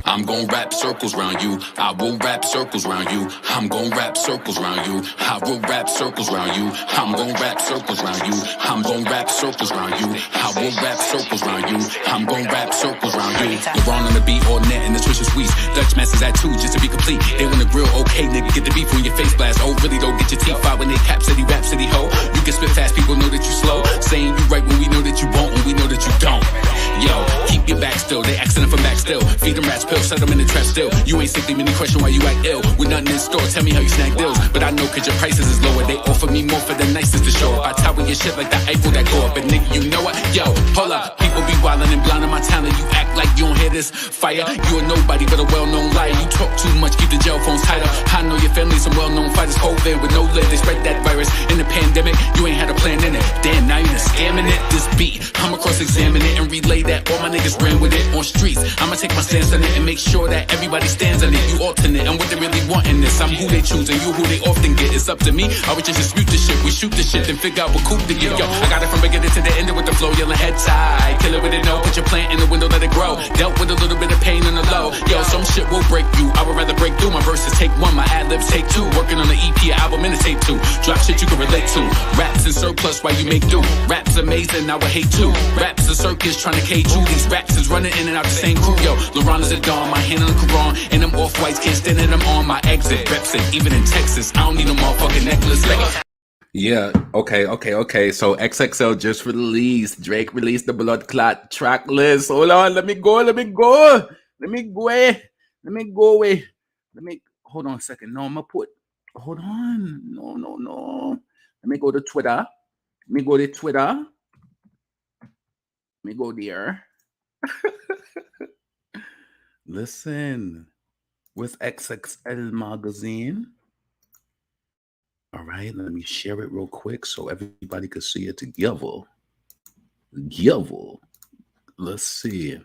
I'm gon' wrap circles round you. I will wrap circles round you. I'm gon' wrap circles round you. I will wrap circles round you. I'm gon' wrap circles round you. I'm gon' wrap circles round you. I will wrap circles round you. I'm gon' wrap circles round you. LeBron on the beat, all net, and the Swisher Sweets. Dutch Masters at 2 just to be complete. They want the grill, okay, nigga, get the beef on your face blast. Oh, really don't get your teeth out when they cap city, rap city, ho. You can spit fast, people know that you slow. Saying you right when we know that you won't, when we know that you don't. Yo, keep your back still. They asking for back still. Feed them rats pills, set them in the trap still. You ain't simply many question why you act ill. With nothing in store, tell me how you snag deals. But I know cause your prices is lower. They offer me more for the nicest to show up. I tower your shit like the Eiffel that go up. And nigga, you know what? Yo, hold up. People be wildin' and blindin' my talent. You act like you don't hear this fire. You a nobody but a well-known liar. You talk too much, keep the jail phones tighter. I know your family's some well-known fighters. COVID with no lid, they spread that virus. In the pandemic, you ain't had a plan in it. Damn, now you done scamming it. This beat, I'ma cross-examine it and relay that. All my niggas ran with it on streets. I'ma take my stance on it and make sure that everybody stands on it. You alternate and what they really want in this. I'm who they choose and you who they often get. It's up to me. I would just dispute the shit. We shoot the shit and figure out what coup to get. Yo, I got it from beginning to the end with the flow, yelling head tight. Kill it with it, no. Put your plant in the window, let it grow. Dealt with a little bit of pain on the low. Yo, some shit will break you. I would rather break through. My verses take 1, my ad-libs take 2. Working on the EP album and a tape 2. Drop shit you can relate to. Raps in surplus while you make do. Raps amazing, I would hate too. Raps a circus trying to cage you. These raps is running in and out the same crew. Yo, LeBron is a dawn, my hand on the Quran. And them off-whites can't stand it, I'm on my exit. Reps it, even in Texas. I don't need no motherfucking necklace. Like, yeah, okay. So XXL just released. Drake released the Blood Clot track list. Hold on, let me go. Hold on a second. No, I'm gonna put. Hold on. No. Let me go to Twitter. Let me go there. Listen, with XXL magazine. All right, let me share it real quick so everybody can see it together. Let's see.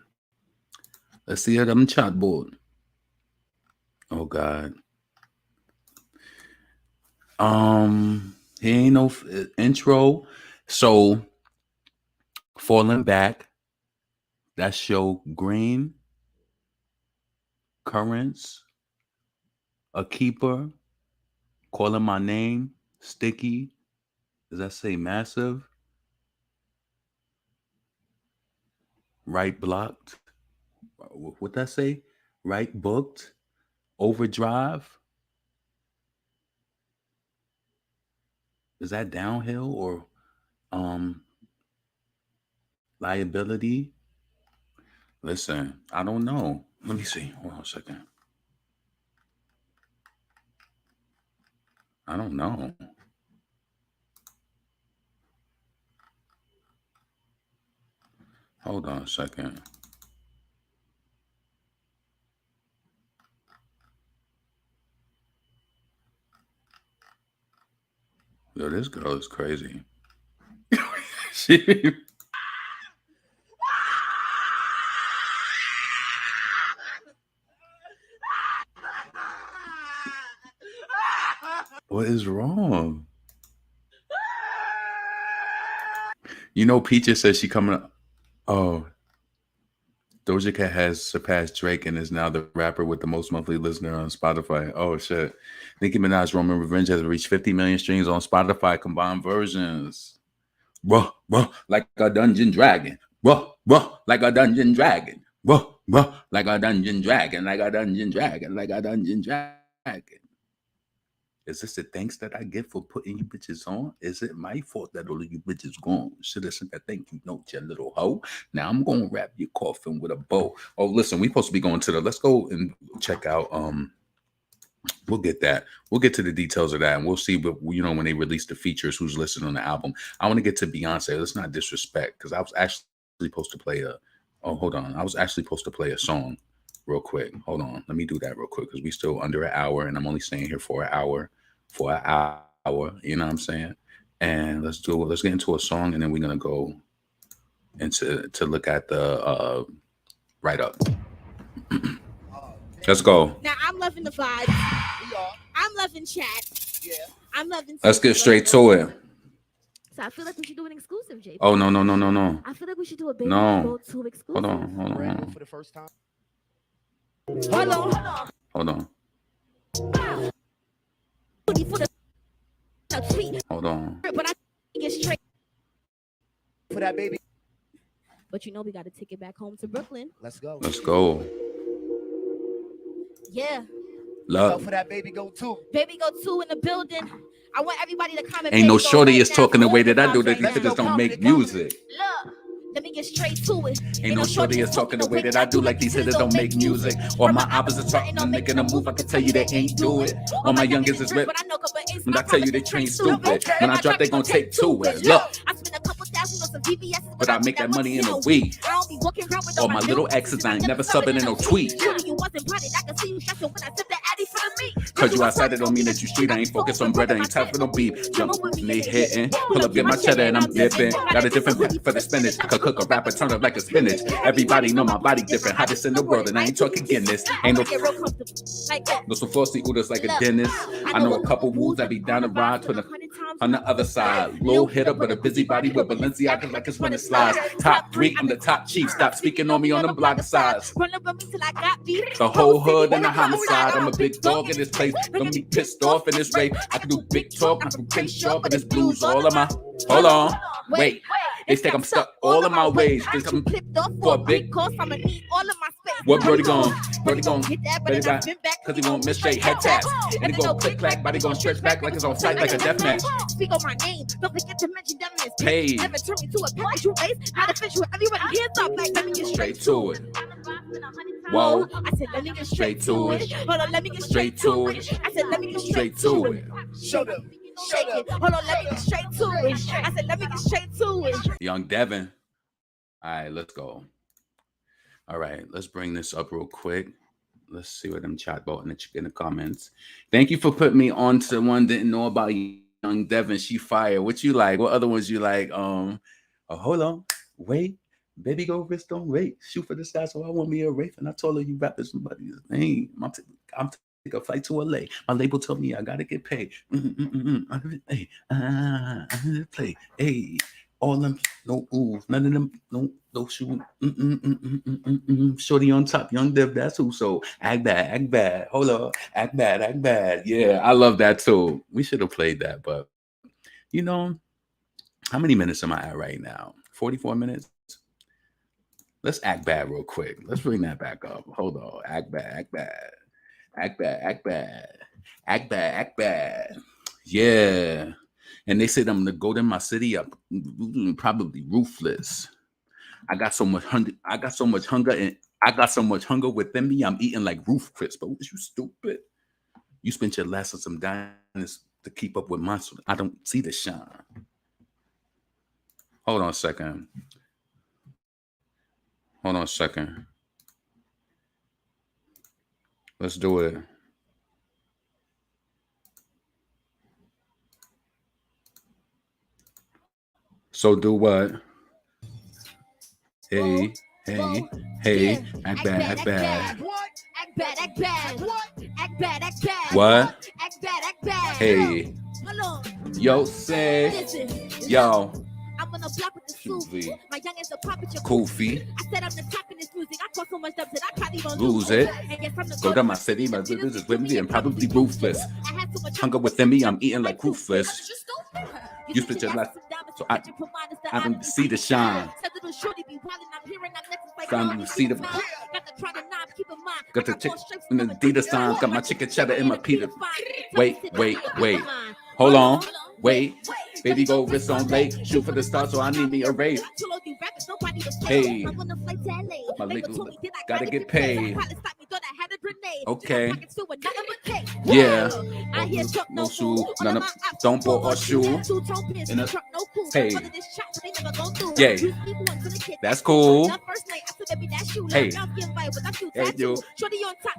Let's see it on the chat board. Oh God. He ain't no intro. So Falling Back. That's Show Green. Currents. A Keeper. Calling My Name. Sticky. Does that say Massive? Right Blocked. What that say? Right Booked. Overdrive. Is that Downhill or Liability? Listen, I don't know. Let me see. Hold on a second. I don't know. Hold on a second. Yo, this girl is crazy. She, what is wrong? You know, Peaches says she coming up. Oh, Doja Cat has surpassed Drake and is now the rapper with the most monthly listener on Spotify. Oh, shit. Nicki Minaj Roman Revenge has reached 50 million streams on Spotify combined versions. Bruh, like a dungeon dragon. Bruh, like a dungeon dragon. Bruh, like a dungeon dragon, like a dungeon dragon, like a dungeon dragon. Is this the thanks that I get for putting you bitches on? Is it my fault that all of you bitches gone? Should have sent that thank you note, you little hoe. Now I'm gonna wrap your coffin with a bow. Oh, listen, we supposed to be going to let's go and check out we'll get that. We'll get to the details of that, and we'll see. But you know, when they release the features, who's listening on the album. I want to get to Beyonce. Let's not disrespect, because I was actually supposed to play I was actually supposed to play a song real quick. Hold on. Let me do that real quick, because we still under an hour, and I'm only staying here for an hour. You know what I'm saying? And let's get into a song, and then we're gonna go into to look at the write-up. Let's go. Now I'm loving the vibe. I'm loving chat. Yeah. I'm loving. Let's get straight to it. So I feel like we should do an exclusive, JP. Oh no. I feel like we should do a Baby No. Go 2 exclusive. Hold on. For the first time. Hold on. But I get straight For that baby. But you know we got to take it back home to Brooklyn. Let's go. Yeah. Love. For that baby go too. Baby Go 2 in the building. I want everybody to comment. Ain't no Baby Go shorty right is now. talking the way that I do that. Let's These go. niggas don't make music. Look, let me get straight to it. Ain't no shorty is talking the way that I do, like these hitters don't make music. Or my opposites talking, I'm making a move, I can tell you they ain't do it. Or my youngest is ripped. When I tell you they train stupid, when I drop they gon' take to it. Look, I spend a couple thousand on some VVS, but I make that money in a week. I don't be walking around with All my little exes, I ain't never subbing in no tweet. You wasn't proud, I can see you special when I sip the Addy for me. Cause you outside, it don't mean that you street. I ain't focused on bread, I ain't tough for no beef. Jump, they hitting. Pull up, get my cheddar, and I'm dipping. Got a different path for the spinach. Could cook a rapper, turn up like a spinach. Everybody know my body different. Hottest in the world, and I ain't talking Guinness. Ain't no some frosty oodles like a dentist. I know a couple woos that be down the ride to the on the other side. Low hitter, but a busybody with Balenciaga like it's when it slides. Top 3, I'm the top chief. Stop speaking on me on them block sides. The whole hood and the homicide. I'm a big dog in this place. Don't be pissed off in this rape. I can do big talk, I'm from Prince Sharp, but it's blues all of my. Hold on, wait. They think I'm stuck all of my ways. They come for a big cost. I'ma need all of my space. What Brody gon' get that? But back, cause he won't miss straight head taps. And it go click clack, body gon' stretch back like it's on sight like a death match. Speak on my name, don't forget to mention them as paid. Never turn me to a package you race. How to fish with everybody hands up like let me get Straight to it. Whoa. I said let me get straight to it. Hold on, let me get straight to it. I said let me get straight to it. Show them. Shake it. Hold on, let me get straight to it. I said let me get straight to it. Young Devin. All right, let's go. All right, let's bring this up real quick. Let's see what them chat about in the comments. Thank you for putting me on to one didn't know about Young Devin. She fire. What you like? What other ones you like? Oh, hold on. Wait. Baby go wrist don't wait. Shoot for the sky, so I want me a Wraith. And I told her you rapping somebody's name. I'm take a flight to LA. My label told me I gotta get paid. Play. Hey. All them, no ooh, none of them, no shoe. Shorty on top, Young Dev, that's who. So act bad. Hold up, act bad. Yeah, I love that too. We should have played that, but you know, how many minutes am I at right now? 44 minutes. Let's act bad real quick. Let's bring that back up. Hold on, act bad. Yeah. And they said I'm gonna go to my city up, probably ruthless. I got so much hunger. And I got so much hunger within me. I'm eating like roof crisp. But was you stupid? You spent your last on some diamonds to keep up with my. I don't see the shine. Hold on a second. Let's do it. So do what? Hey, act bad. What? Hey, yo, say, yo. I'm on the block with the Sufi. My young is a pop with your Kofi. I said I'm the top in this music. I caught so much dubs that I can't even Lose it. And yes, I'm the Go to my city, my business is with me and probably ruthless. I had so much Hunger within me, I'm eating like ruthless. You spit your life, so I don't see the shine. Found you see the. Got the chick in the Adidas signs, got my chicken cheddar in my pita. Wait. Hold on. Wait. Baby, go wrist on late. Shoot for the stars, so I need me a raise. Hey. My legal gotta get paid. Okay. Yeah. No shoe. None of don't bought or shoe. Hey. Yeah. That's cool. Hey. Hey, you.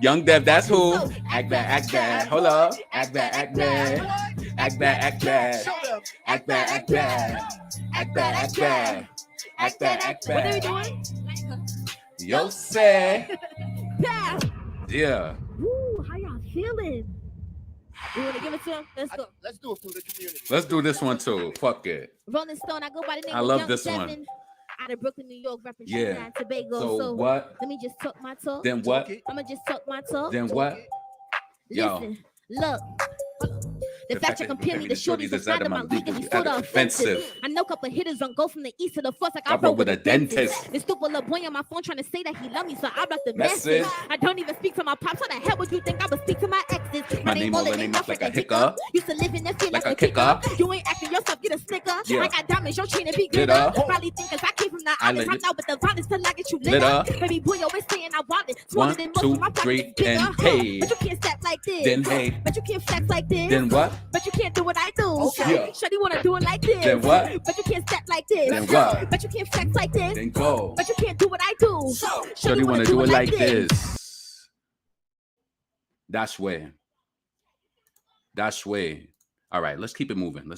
Young Dev, that's who. Act bad. Hold up. Act bad. Act bad. What are we doing? Yo, say. Yeah. Ooh, how y'all feeling? You want to give it to him? Let's go. Let's do it for the community. Let's do this one too. Fuck it. Rolling Stone, I go by the name I of love Young this Devin, one. out of Brooklyn, New York, repping Yeah. Trinidad and Tobago. So what? Let me just talk my talk. Then what? I'm going to just talk my talk. Then what? Yo. Listen, look. The fact you compare me to shorties that's out of my league is sort of offensive. I know a couple hitters on go from the east to the force like I rode with a dentist. This stupid little boy on my phone trying to say that he love me, so I block the message. I don't even speak to my pops. What the hell would you think I would speak to my exes? My name all the name like a hiccup. Used to live in the field Like like a kicker. You ain't acting yourself, get a snicker. Yeah. I got diamonds, your chain to be Glitter. glitter. Probably think cause I came from the islands. I'm out with the violence till I get you Glitter. lit. Baby boy always saying I want it. 1, 2, 3, and hey. But you can't step like this. Then hey. But you can't flex like this. Then what? But you can't do what I do. Okay. Yeah. Shawty wanna do it like this. Then what? But you can't step like this. Then what? But you can't flex like this. Then go. But you can't do what I do. Shorty wanna do it like this. That's way. All right, let's keep it moving.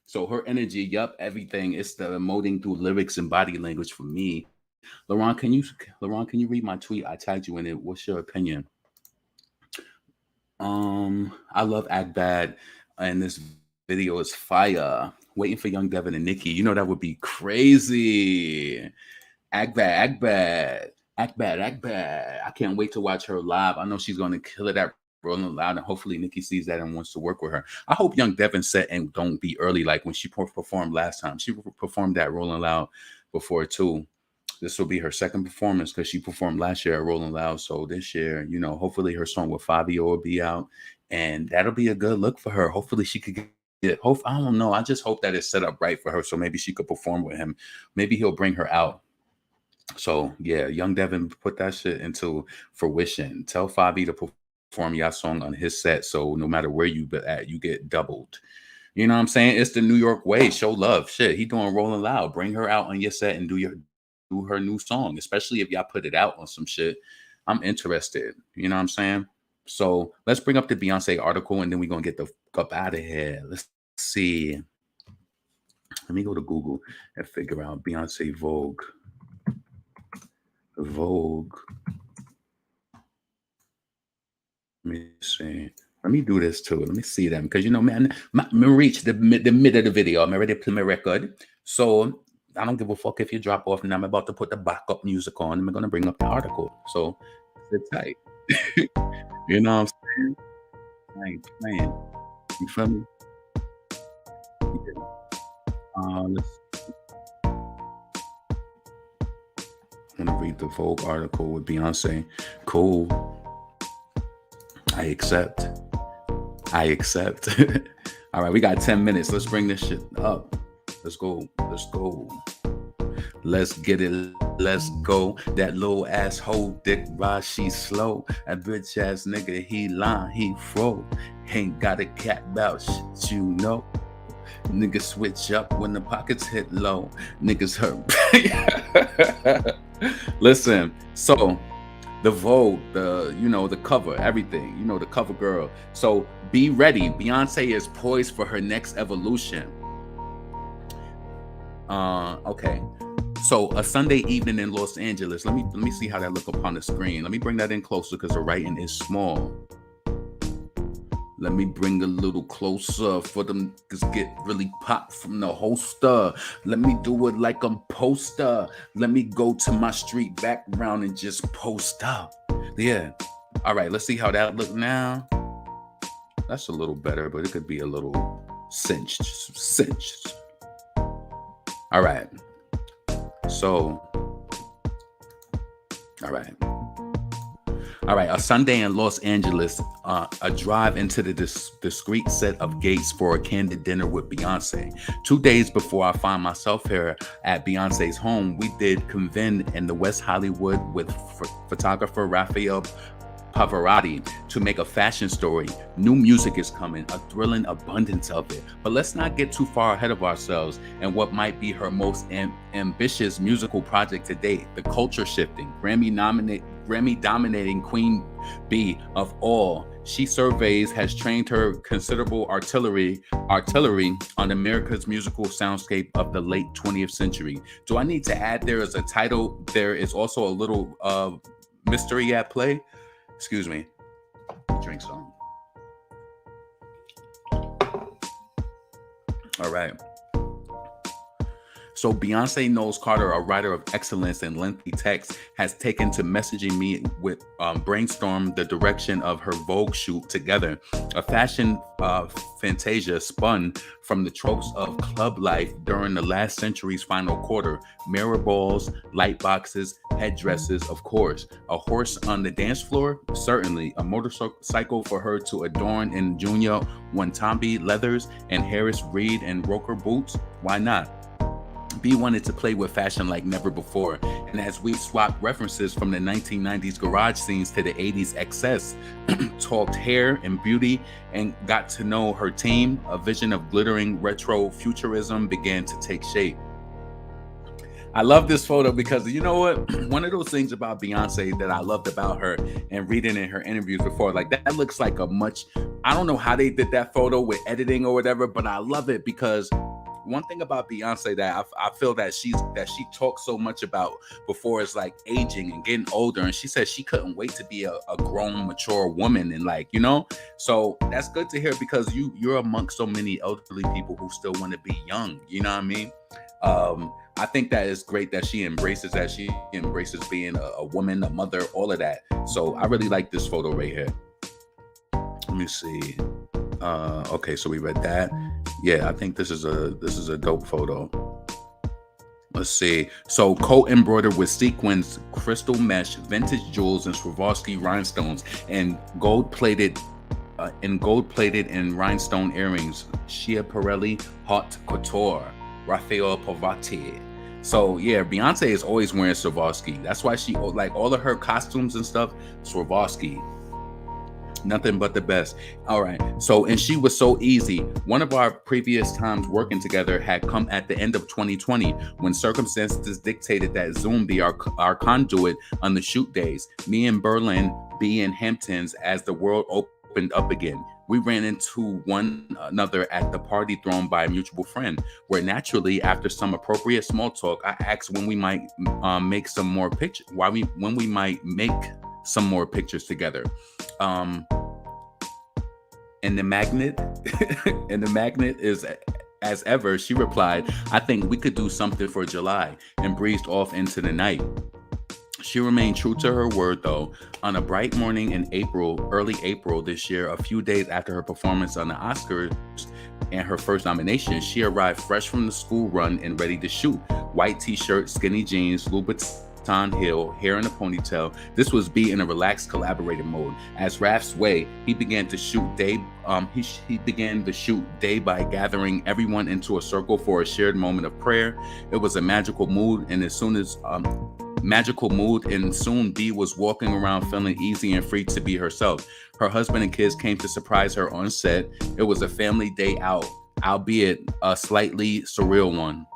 So her energy, yup, everything. It's the emoting through lyrics and body language for me. Laurent, can you read my tweet? I tagged you in it. What's your opinion? I love Act Bad, and this video is fire. Waiting for Young Devin and Nicki. You know that would be crazy. Act Bad. I can't wait to watch her live. I know she's going to kill it at Rolling Loud, and hopefully Nicki sees that and wants to work with her. I hope Young Devin set and don't be early like when she performed last time. She performed at Rolling Loud before too. This will be her second performance because she performed last year at Rolling Loud. So this year, you know, hopefully her song with Fabio will be out, and that'll be a good look for her. Hopefully she could get it. I don't know. I just hope that it's set up right for her, so maybe she could perform with him. Maybe he'll bring her out. So yeah, Young Devin, put that shit into fruition. Tell Fabi to perform your song on his set, so no matter where you be at, you get doubled. You know what I'm saying? It's the New York way. Show love. Shit, he doing Rolling Loud. Bring her out on your set and do her new song, especially if y'all put it out on some shit. I'm interested. You know what I'm saying? So let's bring up the Beyonce article, and then we're gonna get the fuck up out of here. Let's see. Let me go to Google and figure out Beyonce Vogue. Let me see. Let me do this too. Let me see them because man, me reach the mid of the video. I'm already play my record, so I don't give a fuck if you drop off. And I'm about to put the backup music on. I'm gonna bring up the article. So sit tight. You know what I'm saying? I ain't playing. You feel me? Yeah. I'm gonna read the Vogue article with Beyonce. Cool. I accept. All right, we got 10 minutes. Let's bring this shit up. Let's go. Let's get it. Let's go. That little asshole dick ride, she slow. That bitch ass nigga, he line, he fro. Ain't got a cat about shit, you know. Niggas switch up when the pockets hit low. Niggas hurt. Listen, so the Vogue, the cover, everything, the cover girl. So be ready. Beyonce is poised for her next evolution. Okay. So a Sunday evening in Los Angeles. Let me see how that look up on the screen. Let me bring that in closer because the writing is small. Let me bring a little closer for them to get really pop from the holster. Let me do it like I'm poster. Let me go to my street background and just post up. Yeah. All right, let's see how that look now. That's a little better, but it could be a little cinched. All right. So, all right. A Sunday in Los Angeles, a drive into the discreet set of gates for a candid dinner with Beyonce. 2 days before I find myself here at Beyonce's home, we did convene in the West Hollywood with photographer Raphael Pavarotti to make a fashion story. New music is coming, a thrilling abundance of it. But let's not get too far ahead of ourselves and what might be her most ambitious musical project to date, the culture shifting, Grammy dominating Queen Bee of all she surveys has trained her considerable artillery on America's musical soundscape of the late 20th century. Do I need to add there is a title? There is also a little mystery at play. Excuse me. Drink some. All right. So Beyonce Knowles Carter, a writer of excellence and lengthy text, has taken to messaging me with brainstorm the direction of her Vogue shoot together. A fashion fantasia spun from the tropes of club life during the last century's final quarter. Mirror balls, light boxes, headdresses, of course. A horse on the dance floor? Certainly. A motorcycle for her to adorn in Junior Wantambi leathers and Harris Reed and Roker boots? Why not? B wanted to play with fashion like never before, and as we swapped references from the 1990s garage scenes to the 80s excess, talked hair and beauty, and got to know her team, a vision of glittering retro futurism began to take shape. I love this photo because you know what? One of those things about Beyonce that I loved about her and reading in her interviews before, like that looks like I don't know how they did that photo with editing or whatever, but I love it because one thing about Beyonce that I feel that she talks so much about before is like aging and getting older. And she said she couldn't wait to be a grown, mature woman. And so that's good to hear because you're amongst so many elderly people who still want to be young. You know what I mean? I think that is great that she embraces that. She embraces being a woman, a mother, all of that. So I really like this photo right here. Let me see. Okay, so we read that. Yeah, I think this is a dope photo. Let's see. So coat embroidered with sequins, crystal mesh, vintage jewels, and Swarovski rhinestones, and gold plated and rhinestone earrings. Schiaparelli haute couture, Raphael Pavarotti. So yeah, Beyonce is always wearing Swarovski. That's why she like all of her costumes and stuff. Swarovski. Nothing but the best. All right. So, and she was so easy. One of our previous times working together had come at the end of 2020 when circumstances dictated that Zoom be our conduit on the shoot days. Me in Berlin, B in Hamptons as the world opened up again. We ran into one another at the party thrown by a mutual friend, where naturally, after some appropriate small talk, I asked when we might make some more pictures. When we might make some more pictures together. And the magnet, and the magnet is as ever. She replied, I think we could do something for July, and breezed off into the night. She remained true to her word, though. On a bright morning in early April this year, a few days after her performance on the Oscars and her first nomination, she arrived fresh from the school run and ready to shoot. White t-shirt, skinny jeans, Louboutin heel, hair in a ponytail. This was B in a relaxed, collaborative mode. As Raph sway, he began to shoot day. He began the shoot day by gathering everyone into a circle for a shared moment of prayer. It was a magical mood, and soon B was walking around feeling easy and free to be herself. Her husband and kids came to surprise her on set. It was a family day out, albeit a slightly surreal one.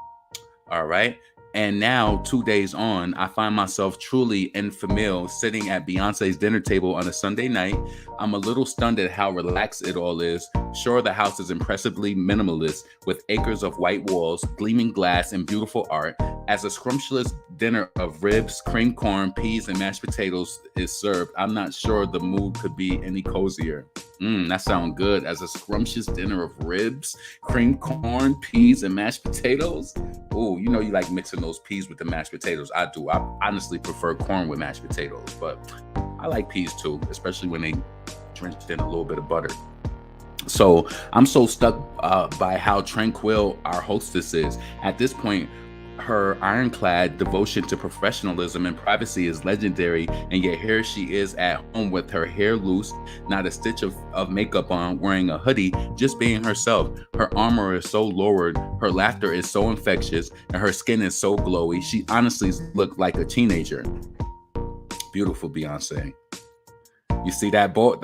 All right. And now, 2 days on, I find myself truly en famille sitting at Beyonce's dinner table on a Sunday night. I'm a little stunned at how relaxed it all is. Sure, the house is impressively minimalist with acres of white walls, gleaming glass, and beautiful art. As a scrumptious dinner of ribs, creamed corn, peas, and mashed potatoes is served, I'm not sure the mood could be any cozier. That sounds good. As a scrumptious dinner of ribs, creamed corn, peas, and mashed potatoes. Oh, you know you like mixing those peas with the mashed potatoes. I do. I honestly prefer corn with mashed potatoes, but I like peas too, especially when they drenched in a little bit of butter. So I'm so stuck by how tranquil our hostess is. At this point, her ironclad devotion to professionalism and privacy is legendary, and yet here she is at home with her hair loose, not a stitch of makeup on, wearing a hoodie, just being herself. Her armor is so lowered, her laughter is so infectious, and her skin is so glowy. She honestly looked like a teenager. Beautiful Beyonce. You see that ball?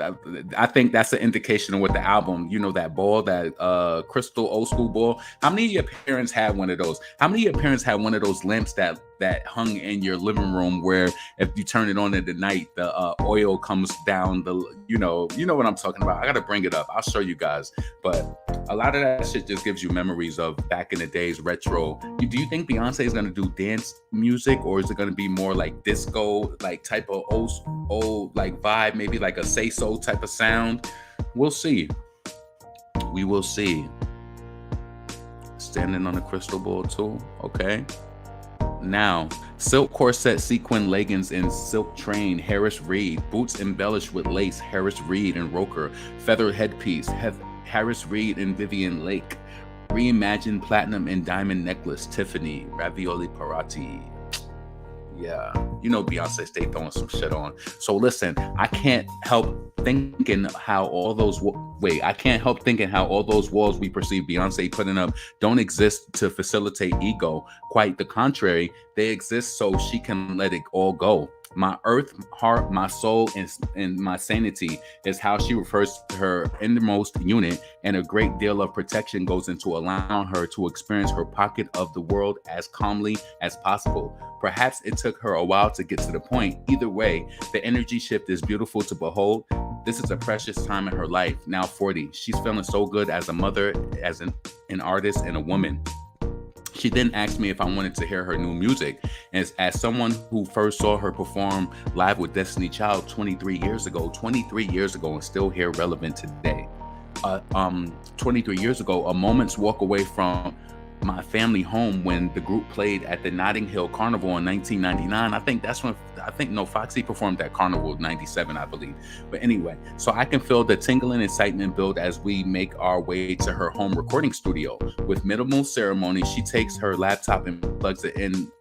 I think that's an indication of what the album, you know, that ball, that crystal old school ball. How many of your parents had one of those? How many of your parents had one of those lamps that hung in your living room where if you turn it on at the night, the oil comes down the, you know what I'm talking about. I got to bring it up. I'll show you guys. But a lot of that shit just gives you memories of back in the days, retro. Do you think Beyonce is going to do dance music, or is it going to be more like disco, like type of old like vibe, maybe like a say so type of sound? We'll see. We will see. Standing on a crystal ball too. Okay. Now, silk corset, sequin leggings and silk train, Harris Reed. Boots embellished with lace, Harris Reed and Roker. Feather headpiece, Harris Reed and Vivian Lake. Reimagined platinum and diamond necklace, Tiffany. Ravioli Parati. Yeah, you know Beyonce stayed throwing some shit on. So listen, I can't help thinking how all those walls we perceive Beyonce putting up don't exist to facilitate ego. Quite the contrary, they exist so she can let it all go. My earth, heart, my soul, and my sanity is how she refers to her innermost unit, and a great deal of protection goes into allowing her to experience her pocket of the world as calmly as possible. Perhaps it took her a while to get to the point. Either way, the energy shift is beautiful to behold. This is a precious time in her life, now 40. She's feeling so good as a mother, as an artist, and a woman. She then asked me if I wanted to hear her new music. And as someone who first saw her perform live with Destiny Child 23 years ago, and still here relevant today. 23 years ago, a moment's walk away from my family home when the group played at the Notting Hill Carnival in 1999. I think Foxy performed at Carnival 97, I believe. But anyway, so I can feel the tingling excitement build as we make our way to her home recording studio. With minimal ceremony, she takes her laptop and plugs it in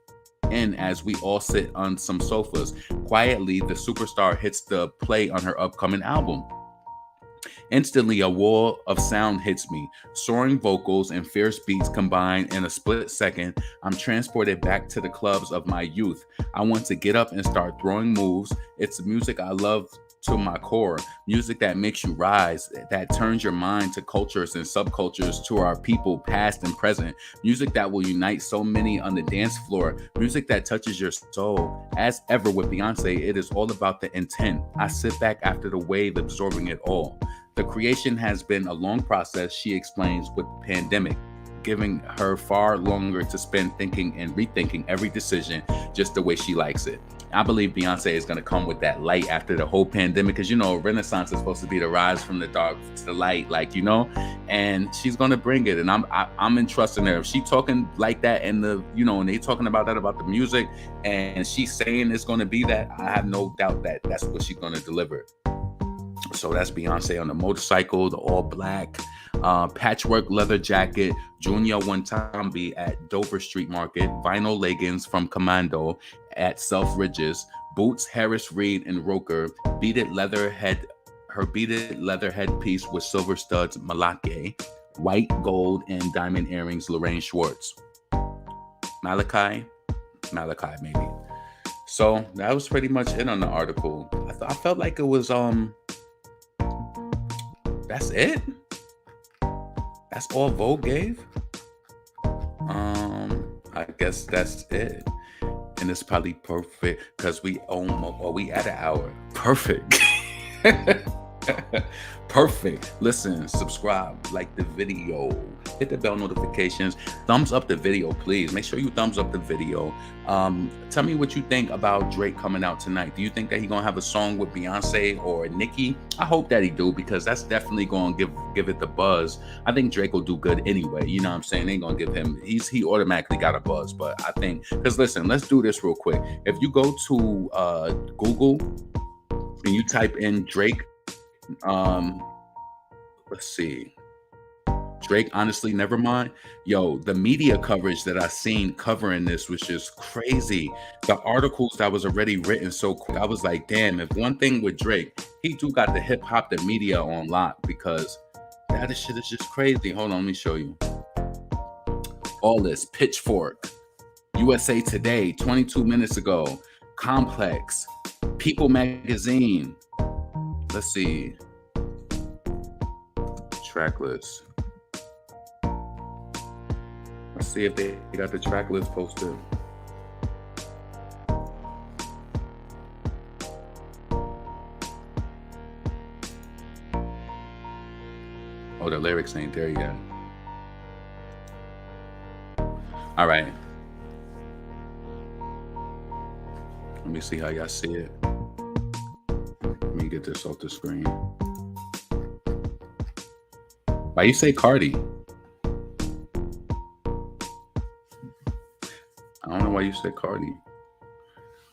as we all sit on some sofas. Quietly, the superstar hits the play on her upcoming album. Instantly, a wall of sound hits me. Soaring vocals and fierce beats combine in a split second. I'm transported back to the clubs of my youth. I want to get up and start throwing moves. It's music I love to my core. Music that makes you rise, that turns your mind to cultures and subcultures, to our people, past and present. Music that will unite so many on the dance floor. Music that touches your soul. As ever with Beyonce, it is all about the intent. I sit back after the wave, absorbing it all. The creation has been a long process, she explains, with the pandemic, giving her far longer to spend thinking and rethinking every decision just the way she likes it. I believe Beyonce is going to come with that light after the whole pandemic, because, you know, Renaissance is supposed to be the rise from the dark to the light, like, you know, and she's going to bring it. And I'm entrusting her. If she talking like that and the, you know, and they talking about that, about the music, and she's saying it's going to be that, I have no doubt that that's what she's going to deliver. So that's Beyonce on the motorcycle, the all black, patchwork leather jacket, Junior Wantambi at Dover Street Market, vinyl leggings from Commando at Selfridges, boots Harris Reed and Roker, beaded leather headpiece with silver studs Malake, white, gold, and diamond earrings Lorraine Schwartz. Malachi maybe. So that was pretty much it on the article. I felt like it was that's it. That's all Vogue gave. I guess that's it. And it's probably perfect because we at an hour. Perfect. Perfect. Listen, subscribe, like the video, hit the bell notifications, thumbs up the video, please. Make sure you thumbs up the video. Tell me what you think about Drake coming out tonight. Do you think that he's gonna have a song with Beyonce or Nicki? I hope that he do, because that's definitely gonna give it the buzz. I think Drake will do good anyway. You know what I'm saying? They ain't gonna give him. He automatically got a buzz. But I think, because listen, let's do this real quick. If you go to Google and you type in Drake, let's see, Drake, honestly, Nevermind. Yo, the media coverage that I seen covering this was just crazy. The articles that was already written so quick, I was like, damn, if one thing with Drake, he do got the hip hop, the media on lock, because that shit is just crazy. Hold on, let me show you. All this, Pitchfork, USA Today, 22 minutes ago, Complex, People Magazine. Let's see. Track list. Let's see if they got the track list posted. Oh, the lyrics ain't there yet. All right. Let me see how y'all see it. Let me get this off the screen. Why you say Cardi? I don't know why you said Cardi.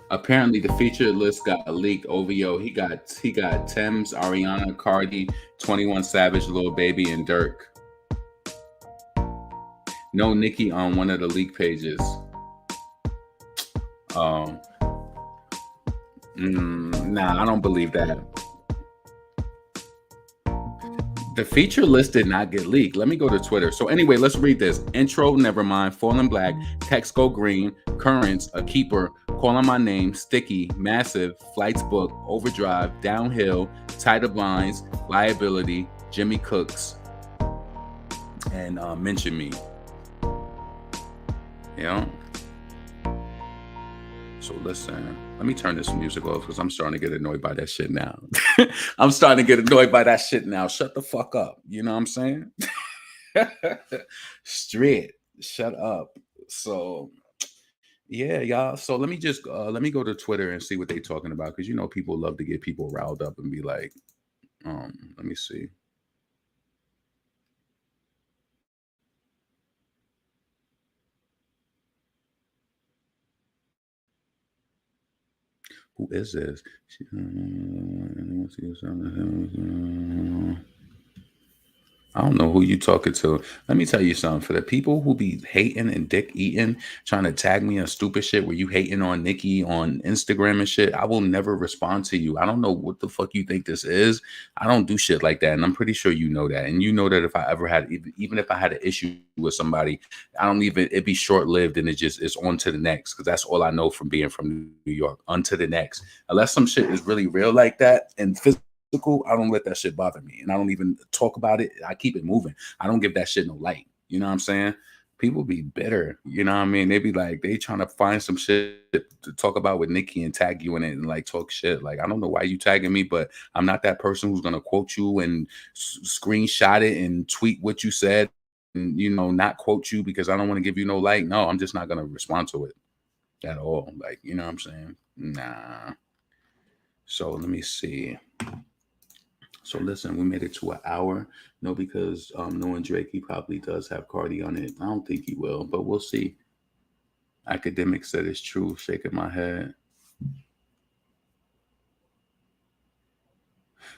Apparently, the featured list got leaked. OVO. He got Thames, Ariana, Cardi, 21 Savage, Lil Baby, and Dirk. No Nicki on one of the leak pages. Nah, I don't believe that. The feature list did not get leaked. Let me go to Twitter. So anyway, let's read this. Intro, Nevermind, Falling Black, Text Go Green, Currents, A Keeper, Calling My Name, Sticky, Massive, Flights Book, Overdrive, Downhill, Tighter Blinds, Liability, Jimmy Cooks, and Mention Me. You know? So listen, let me turn this music off because I'm starting to get annoyed by that shit now. I'm starting to get annoyed by that shit now. Shut the fuck up. You know what I'm saying? Straight. Shut up. So yeah, y'all. So let me just let me go to Twitter and see what they talking about, because you know people love to get people riled up and be like, let me see. Who is this? I don't know who you talking to. Let me tell you something. For the people who be hating and dick eating, trying to tag me on stupid shit where you hating on Nicki on Instagram and shit, I will never respond to you. I don't know what the fuck you think this is. I don't do shit like that. And I'm pretty sure you know that. And you know that if I ever had, even if I had an issue with somebody, it'd be short-lived and it's on to the next. Because that's all I know from being from New York. On to the next. Unless some shit is really real like that and physical, I don't let that shit bother me, and I don't even talk about it. I keep it moving. I don't give that shit no light. You know what I'm saying? People be bitter. You know what I mean? They be like, they trying to find some shit to talk about with Nicki and tag you in it and like talk shit. Like, I don't know why you tagging me, but I'm not that person who's gonna quote you and screenshot it and tweet what you said and, you know, not quote you because I don't want to give you no light. No, I'm just not gonna respond to it at all. Like, you know what I'm saying? Nah. So let me see. So listen, we made it to an hour. No, because knowing Drake, he probably does have Cardi on it. I don't think he will, but we'll see. Academic said it's true. Shaking my head.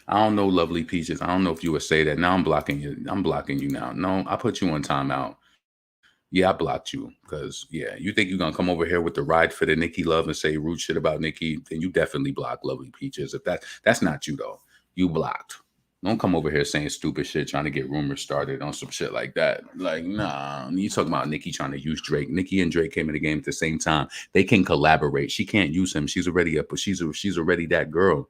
I don't know, Lovely Peaches. I don't know if you would say that. Now I'm blocking you. I'm blocking you now. No, I put you on timeout. Yeah, I blocked you because, yeah, you think you're going to come over here with the ride for the Nicki love and say rude shit about Nicki, then you definitely block Lovely Peaches. If that's not you, though. You blocked. Don't come over here saying stupid shit, trying to get rumors started on some shit like that. Like, nah. You talking about Nicki trying to use Drake. Nicki and Drake came in the game at the same time. They can collaborate. She can't use him. She's already she's already that girl.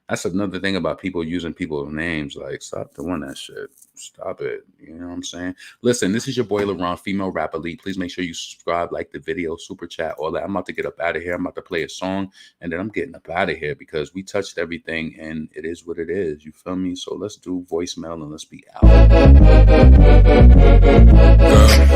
That's another thing about people using people's names. Like, stop doing that shit. Stop it. You know what I'm saying? Listen, this is your boy LeBron, female rap elite. Please make sure you subscribe, like the video, super chat, all that. I'm about to get up out of here. I'm about to play a song, and then I'm getting up out of here because we touched everything, and it is what it is. You feel me? So let's do voicemail, and let's be out.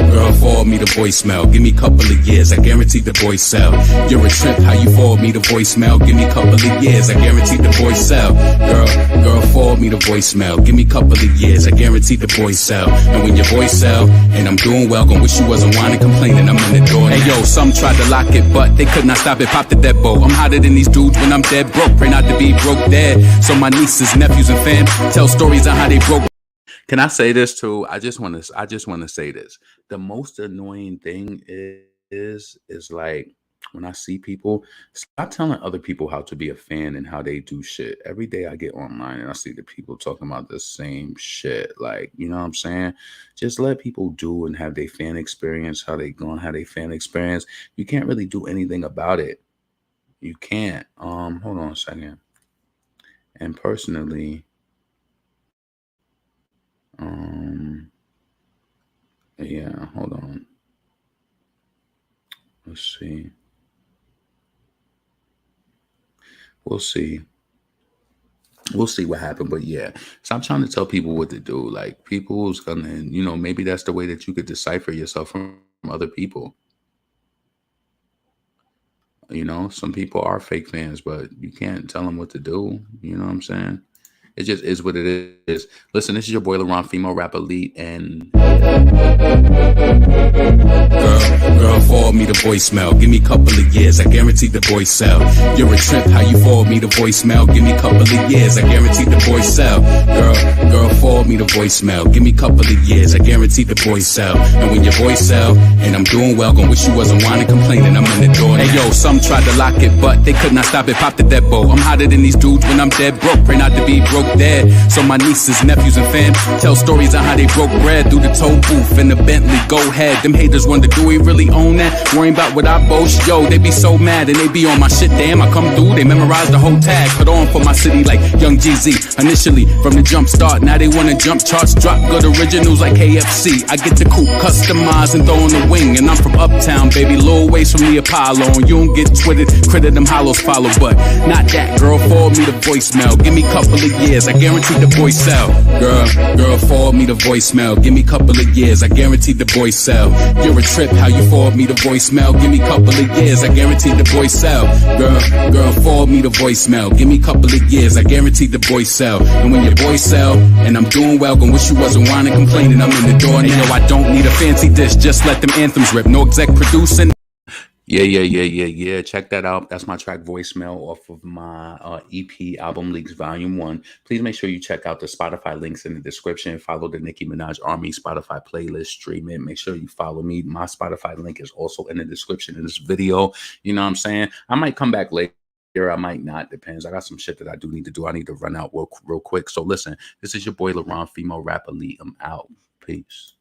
Girl, forward me the voicemail. Give me a couple of years. I guarantee the voice sell. You're a trip. How you forward me the voicemail? Give me a couple of years. I guarantee the voice sell. Girl, forward me the voicemail. Give me a couple of years. I guarantee the voice sell. And when your voice sell, and I'm doing well, gon' wish you wasn't whining, complaining. I'm in the door. Hey yo, some tried to lock it, but they could not stop it. Pop the deadbolt. I'm hotter than these dudes when I'm dead broke. Pray not to be broke dead. So my nieces, nephews, and fam tell stories on how they broke. Can I say this too? I just want to say this. The most annoying thing is like when I see people, stop telling other people how to be a fan and how they do shit. Every day I get online and I see the people talking about the same shit. Like, you know what I'm saying? Just let people do and have their fan experience, how they gonna have their fan experience. You can't really do anything about it. You can't. Hold on a second. And personally, yeah, hold on. Let's see. We'll see. We'll see what happened. But yeah, stop trying to tell people what to do. Like, people's gonna, you know, maybe that's the way that you could decipher yourself from other people. You know, some people are fake fans, but you can't tell them what to do. You know what I'm saying? It just is what it is. Listen, this is your boy LeBron, female rap elite, and Girl, forward me the voicemail. Give me a couple of years. I guarantee the voice sell. You're a trip. How you forward me the voicemail? Give me a couple of years. I guarantee the voice sell. Girl, forward me the voicemail. Give me a couple of years. I guarantee the voice sell. And when your voice sell, and I'm doing well, gon' wish you wasn't whining, complaining. I'm in the door. Hey yo, some tried to lock it, but they could not stop it. Pop the deadbolt. I'm hotter than these dudes when I'm dead broke. Pray not to be broke dead. So my nieces, nephews, and fam tell stories on how they broke bread through the toll booth in the Bentley. Go ahead. Them haters wonder, do we really own that? Worrying about what I boast. Yo, they be so mad and they be on my shit. Damn, I come through, they memorize the whole tag. Put on for my city like Young GZ. Initially, from the jump start, now they wanna jump charts. Drop good originals like KFC. I get the coupe customized and throw on the wing. And I'm from uptown, baby, little ways from the Apollo. And you don't get twitted, credit them hollows follow. But not that, girl, forward me the voicemail. Give me a couple of years, I guarantee the voice sell. Girl, forward me the voicemail. Give me a couple of years, I guarantee the voice sell. You're a trip, how you forward me the voicemail? Give me a couple of years, I guarantee the voice sell. Girl, forward me the voicemail. Give me a couple of years, I guarantee the voice sell. And when your voice sell, and I'm doing well, gon' wish you wasn't whining, complaining. I'm in the door now. I don't need a fancy dish, just let them anthems rip. No exec producing. Yeah. Check that out. That's my track Voicemail off of my EP Album Leaks Volume 1. Please make sure you check out the Spotify links in the description. Follow the Nicki Minaj Army Spotify playlist. Stream it. Make sure you follow me. My Spotify link is also in the description of this video. You know what I'm saying? I might come back later. I might not. Depends. I got some shit that I do need to do. I need to run out real quick. So listen, this is your boy LeBron, female rap elite. I'm out. Peace.